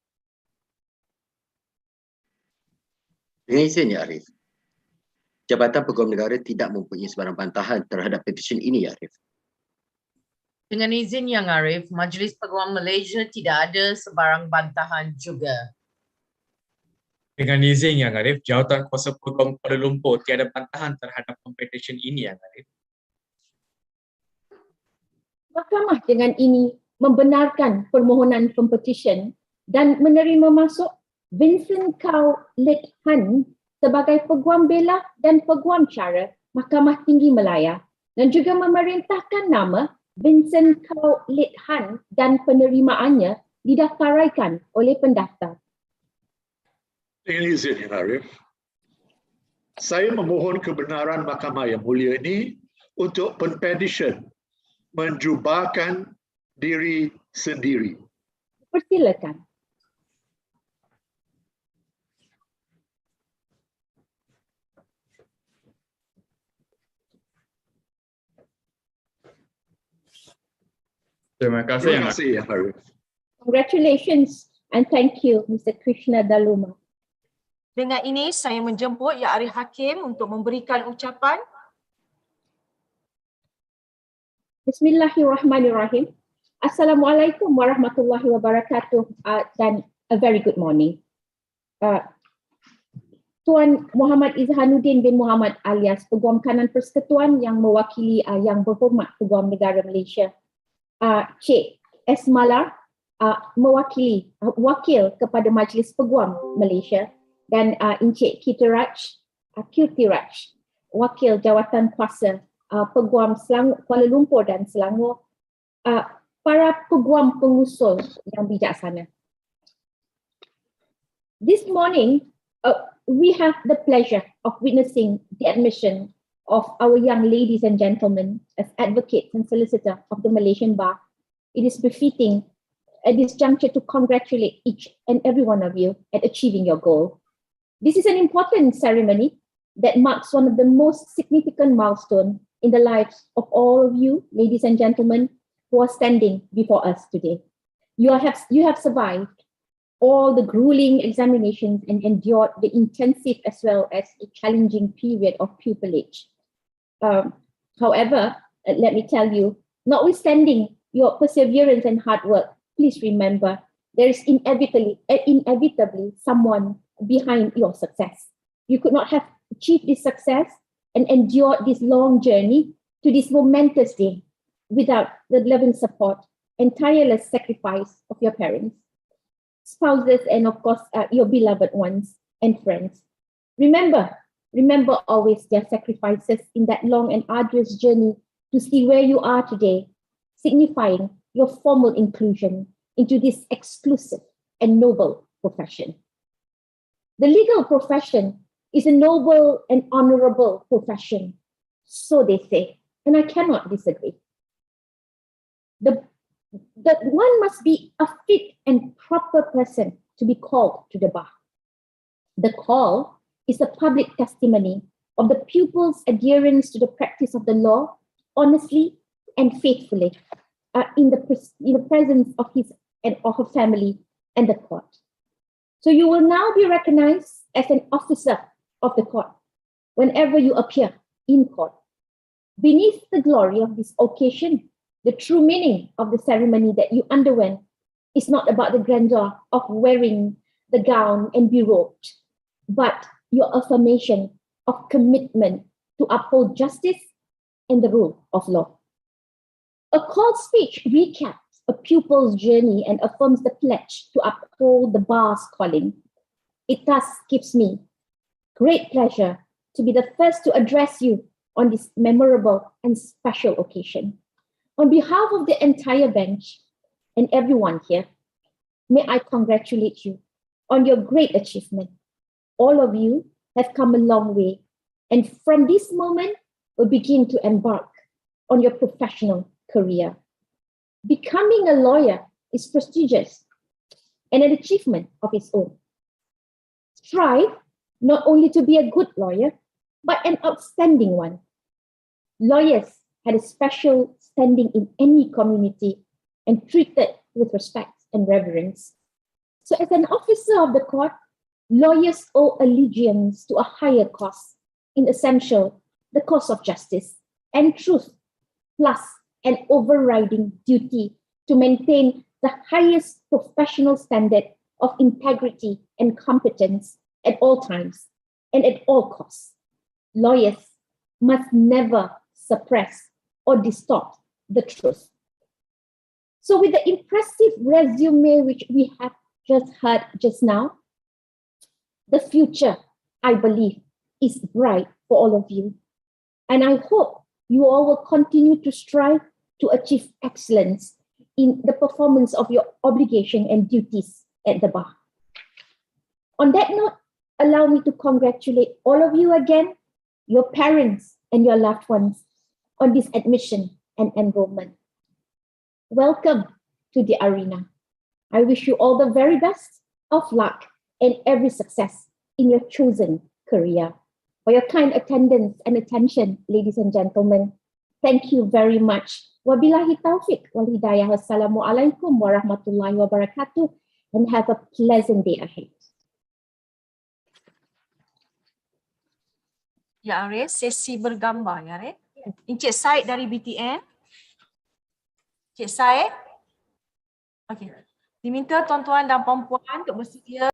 Dengan izin Ya Arif, Jabatan Peguam Negara tidak mempunyai sebarang bantahan terhadap petisyen ini Ya Arif. Dengan izin Yang Arif, Majlis Peguam Malaysia tidak ada sebarang bantahan juga. Dengan izin Yang Arif, Jawatan Kuasa Peguam Kuala Lumpur tiada bantahan terhadap Pempetisyen ini Yang Arif. Mahkamah dengan ini membenarkan permohonan pempetisyen dan menerima masuk Vincent Kaulit Han sebagai Peguam Bela dan Peguam Cara Mahkamah Tinggi Malaya dan juga memerintahkan nama Vincent Kaulit Han dan penerimaannya didaftaraikan oleh pendaftar. Dengan izin Yang Arif, saya memohon kebenaran Mahkamah Yang Mulia ini untuk penpetisyen menjubahkan diri sendiri. Persilakan. Terima kasih Yang Arif. Congratulations and thank you Mr. Krishna Daluma. Dengan ini saya menjemput Ya Arif Hakim untuk memberikan ucapan. Bismillahirrahmanirrahim. Assalamualaikum warahmatullahi wabarakatuh dan a very good morning. Tuan Muhammad Izhanuddin bin Muhammad alias Peguam Kanan Persekutuan yang mewakili Yang Berhormat Peguam Negara Malaysia, Cik Esmalar mewakili wakil kepada Majlis Peguam Malaysia, dan Encik Kirtiraj wakil jawatan kuasa Peguam Kuala Lumpur dan Selangor, para peguam pengusul yang bijaksana. This morning, we have the pleasure of witnessing the admission of our young ladies and gentlemen as advocates and solicitors of the Malaysian Bar. It is befitting at this juncture to congratulate each and every one of you at achieving your goal. This is an important ceremony that marks one of the most significant milestones in the lives of all of you, ladies and gentlemen, who are standing before us today. You have survived all the grueling examinations and endured the intensive as well as a challenging period of pupillage. However, let me tell you, notwithstanding your perseverance and hard work, please remember there is inevitably someone behind your success. You could not have achieved this success and endured this long journey to this momentous day without the loving support and tireless sacrifice of your parents, spouses, and of course, your beloved ones and friends. Remember always their sacrifices in that long and arduous journey to see where you are today, signifying your formal inclusion into this exclusive and noble profession. The legal profession is a noble and honorable profession, so they say, and I cannot disagree. That one must be a fit and proper person to be called to the bar. The call is a public testimony of the pupil's adherence to the practice of the law honestly and faithfully in the presence of his and or her family and the court. So you will now be recognized as an officer of the court whenever you appear in court. Beneath the glory of this occasion, the true meaning of the ceremony that you underwent is not about the grandeur of wearing the gown and be robed, but your affirmation of commitment to uphold justice and the rule of law. A called speech recaps a pupil's journey and affirms the pledge to uphold the bar's calling. It thus gives me great pleasure to be the first to address you on this memorable and special occasion. On behalf of the entire bench and everyone here, may I congratulate you on your great achievement. All of you have come a long way, and from this moment will begin to embark on your professional career. Becoming a lawyer is prestigious and an achievement of its own. Strive not only to be a good lawyer, but an outstanding one. Lawyers had a special standing in any community and treated with respect and reverence. So as an officer of the court, lawyers owe allegiance to a higher cause, in essential, the cause of justice and truth, plus an overriding duty to maintain the highest professional standard of integrity and competence at all times and at all costs. Lawyers must never suppress or distort the truth. So with the impressive resume which we have just heard just now, the future, I believe, is bright for all of you. And I hope you all will continue to strive to achieve excellence in the performance of your obligation and duties at the bar. On that note, allow me to congratulate all of you again, your parents and your loved ones, on this admission and enrollment. Welcome to the arena. I wish you all the very best of luck and every success in your chosen career. For your kind attendance and attention, ladies and gentlemen, thank you very much. Wabillahi taufiq wal hidayah. Wassalamualaikum warahmatullahi wabarakatuh, and have a pleasant day ahead. Ya Arif, sesi bergambar ya Arif. Encik Said dari BTN. Encik Said. Okey. Diminta tuan-tuan dan puan-puan untuk bersedia